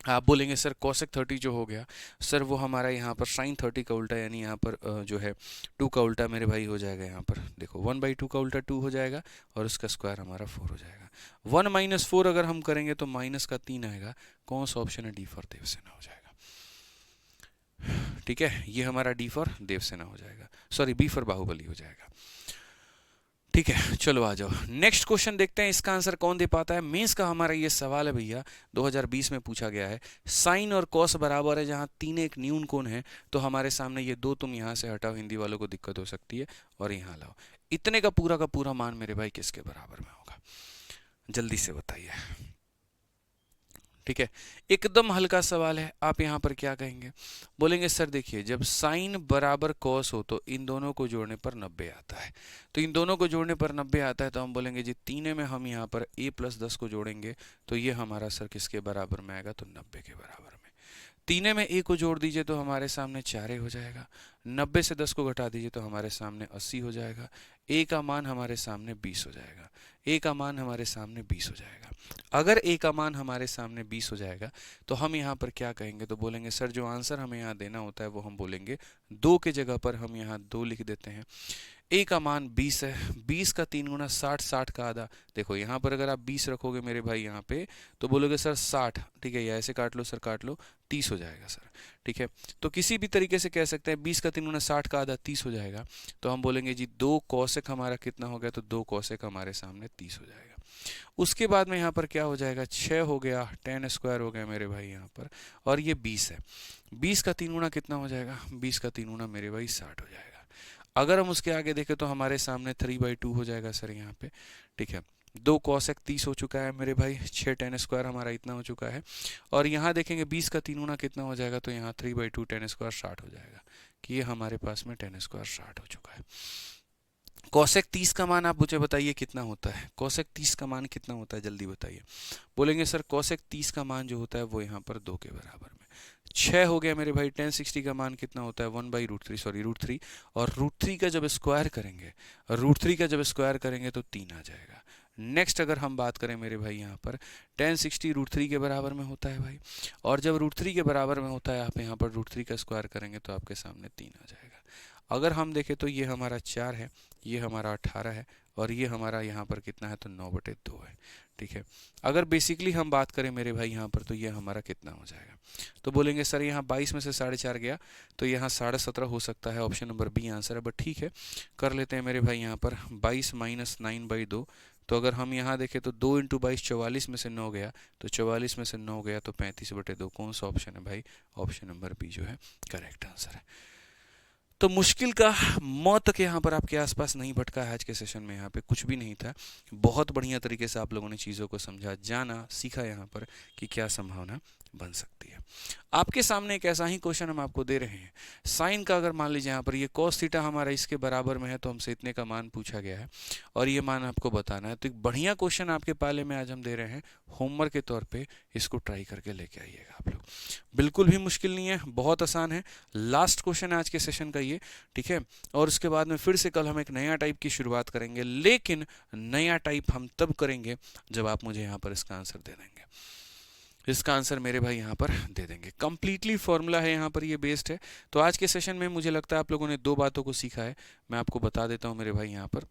आप बोलेंगे सर कोसेक 30 जो हो गया सर वो हमारा यहाँ पर साइन 30 का उल्टा, यानी यहाँ पर जो है 2 का उल्टा मेरे भाई हो जाएगा। यहाँ पर देखो 1/2 का उल्टा 2 हो जाएगा और उसका स्क्वायर हमारा 4 हो जाएगा। 1 - 4 अगर हम करेंगे तो माइनस का 3 आएगा। कौन सा ऑप्शन है, डी फॉर देवसेना हो जाएगा, ठीक है। ये हमारा डी फॉर देवसेना हो जाएगा, सॉरी बी फॉर बाहुबली हो जाएगा, ठीक है। चलो आ जाओ नेक्स्ट क्वेश्चन देखते हैं, इसका आंसर कौन दे पाता है। मेंस का हमारा ये सवाल है भैया, 2020 में पूछा गया है। साइन और कॉस बराबर है जहां 3 एक न्यून कोण है, तो हमारे सामने ये 2 तुम यहां से हटाओ, हिंदी वालों को दिक्कत हो सकती है, और यहां लाओ। इतने का पूरा मान मेरे भाई किसके बराबर में होगा, जल्दी से बताइए, ठीक है। एकदम हल्का सवाल है। आप यहाँ पर क्या कहेंगे, बोलेंगे सर देखिए जब साइन बराबर कॉस हो तो इन दोनों को जोड़ने पर 90 आता है। तो इन दोनों को जोड़ने पर 90 आता है तो हम बोलेंगे जी तीने में हम यहाँ पर a + 10 को जोड़ेंगे तो ये हमारा सर किसके बराबर में आएगा, तो 90 के बराबर में। तीने में a को जोड़ दीजिए तो हमारे सामने 4 हो जाएगा। 90 से 10 को घटा दीजिए तो हमारे सामने 80 हो जाएगा। a का मान हमारे सामने 20 हो जाएगा। a का मान हमारे सामने 20 हो जाएगा। अगर a का मान हमारे सामने 20 हो जाएगा तो हम यहाँ पर क्या कहेंगे, तो बोलेंगे सर जो आंसर हमें यहाँ देना होता है वो हम बोलेंगे 2 के जगह पर हम यहाँ 2 लिख देते हैं। a का मान 20 है, 20 का 3 गुना 60, 60 का आधा। देखो यहाँ पर अगर आप 20 रखोगे मेरे भाई यहाँ पे तो बोलोगे सर 60, ठीक है, या ऐसे काट लो सर, काट लो, 30 हो जाएगा सर, ठीक है। तो किसी भी तरीके से कह सकते हैं 20 का 3 गुना 60 का आधा 30 हो जाएगा। तो हम बोलेंगे जी 2 कोसेक हमारा कितना हो गया, तो 2 कोसेक हमारे सामने 30 हो जाएगा। उसके बाद में यहाँ पर क्या हो जाएगा, 6 हो गया, tan स्क्वायर हो गया मेरे भाई यहाँ पर, और ये 20 है। 20 का 3 गुना कितना हो जाएगा, 20 का 3 गुना मेरे भाई 60 हो जाएगा। अगर हम उसके आगे देखें तो हमारे सामने 3/2 हो जाएगा सर यहाँ पे, ठीक है। 2 कोसेक 30 हो चुका है मेरे भाई, 6 tan स्क्वायर हमारा इतना हो चुका है। और यहाँ देखेंगे 20 का 3 गुना कितना हो जाएगा, तो यहाँ 3/2 tan स्क्वायर 60 हो जाएगा, कि ये हमारे पास में tan स्क्वायर 60 हो चुका है। कोसेक 30 का मान आप मुझे बताइए कितना होता है, कोसेक 30 का मान कितना होता है, जल्दी बताइए। बोलेंगे सर कोसेक 30 का मान जो होता है वो यहाँ पर 2 के बराबर में। 6 हो गया मेरे भाई, tan 60 का मान कितना होता है, 1/√3, सॉरी √3, और √3 का जब स्क्वायर करेंगे, √3 का जब स्क्वायर करेंगे तो 3 आ जाएगा। नेक्स्ट अगर हम बात करें मेरे भाई यहाँ पर tan 60 √3 के बराबर में होता है भाई, और जब √3 के बराबर में होता है आप यहाँ पर √3 का स्क्वायर करेंगे तो आपके सामने 3 आ जाएगा। अगर हम देखें तो ये हमारा 4 है, ये हमारा 18 है, और ये हमारा यहाँ पर कितना है तो 9/2 है। ठीक है, अगर बेसिकली हम बात करें मेरे भाई यहाँ पर, तो ये हमारा कितना हो जाएगा, तो बोलेंगे सर यहाँ 22 में से 4.5 गया तो यहाँ 17.5 हो सकता है, ऑप्शन नंबर बी आंसर है। बट ठीक है, कर लेते हैं मेरे भाई यहाँ पर 22 माइनस 9/2। तो अगर हम यहाँ देखें तो 2 इंटू 22 44 में से 9 गया, तो 44 में से 9 गया तो 35/2। कौन सा ऑप्शन है भाई, ऑप्शन नंबर बी जो है करेक्ट आंसर है। तो मुश्किल का मौत तक यहाँ पर आपके आसपास नहीं भटका है आज के सेशन में, यहाँ पे कुछ भी नहीं था। बहुत बढ़िया तरीके से आप लोगों ने चीज़ों को समझा, जाना, सीखा यहाँ पर कि क्या संभावना बन सकती है। आपके सामने एक ऐसा ही क्वेश्चन हम आपको दे रहे हैं। साइन का अगर मान लीजिए यहाँ पर ये कॉस थीटा हमारा इसके बराबर में है, तो हमसे इतने का मान पूछा गया है और ये मान आपको बताना है। तो एक बढ़िया क्वेश्चन आपके पाले में आज हम दे रहे हैं, होमवर्क के तौर पे इसको ट्राई करके लेके आइएगा आप लोग। बिल्कुल भी मुश्किल नहीं है, बहुत आसान है। लास्ट क्वेश्चन है आज के सेशन का ये, ठीक है। और उसके बाद में फिर से कल हम एक नया टाइप की शुरुआत करेंगे, लेकिन नया टाइप हम तब करेंगे जब आप मुझे यहाँ पर इसका आंसर दे देंगे। इसका आंसर मेरे भाई यहाँ पर दे देंगे। कंप्लीटली फॉर्मूला है यहाँ पर, ये बेस्ड है। तो आज के सेशन में मुझे लगता है आप लोगों ने 2 बातों को सीखा है, मैं आपको बता देता हूँ मेरे भाई यहाँ पर।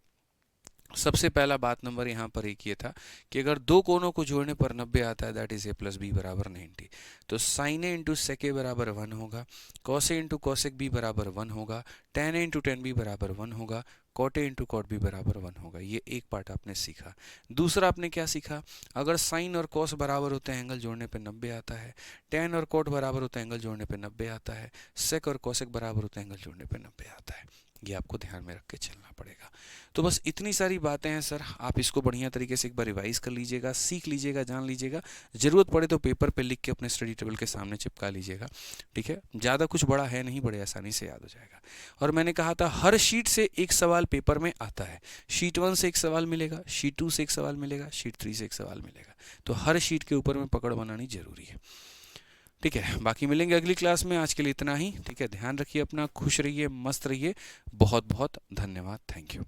सबसे पहला बात नंबर यहाँ पर एक ये था कि अगर 2 कोनों को जोड़ने पर 90 आता है, दैट इज a + b = 90। तो sin a into sec a बराबर 1 होगा, cos a into cosec b बराबर 1 होगा, tan a into tan b बराबर 1 होगा, cot a into cot b बराबर 1 होगा। ये एक पार्ट आपने सीखा। दूसरा आपने क्या सीखा, अगर sin और cos बराबर होते हैं, एंगल जोड़ने पे 90 आता है, tan और cot बराबर होते हैं, एंगल जोड़ने पे 90 आता है, sec और cosec बराबर होते हैं, एंगल जोड़ने पे 90 आता है। ये आपको ध्यान में रख के चलना पड़ेगा। तो बस इतनी सारी बातें हैं सर, आप इसको बढ़िया तरीके से एक बार रिवाइज कर लीजिएगा, सीख लीजिएगा, जान लीजिएगा। ज़रूरत पड़े तो पेपर पे लिख के अपने स्टडी टेबल के सामने चिपका लीजिएगा, ठीक है। ज़्यादा कुछ बड़ा है नहीं, बड़े आसानी से याद हो जाएगा। और मैंने कहा था हर शीट से एक सवाल पेपर में आता है। शीट 1 से एक सवाल मिलेगा, शीट 2 से एक सवाल मिलेगा, शीट 3 से एक सवाल मिलेगा। तो हर शीट के ऊपर में पकड़ बनानी जरूरी है, ठीक है। बाकी मिलेंगे अगली क्लास में, आज के लिए इतना ही, ठीक है। ध्यान रखिए अपना, खुश रहिए, मस्त रहिए। बहुत बहुत धन्यवाद, थैंक यू।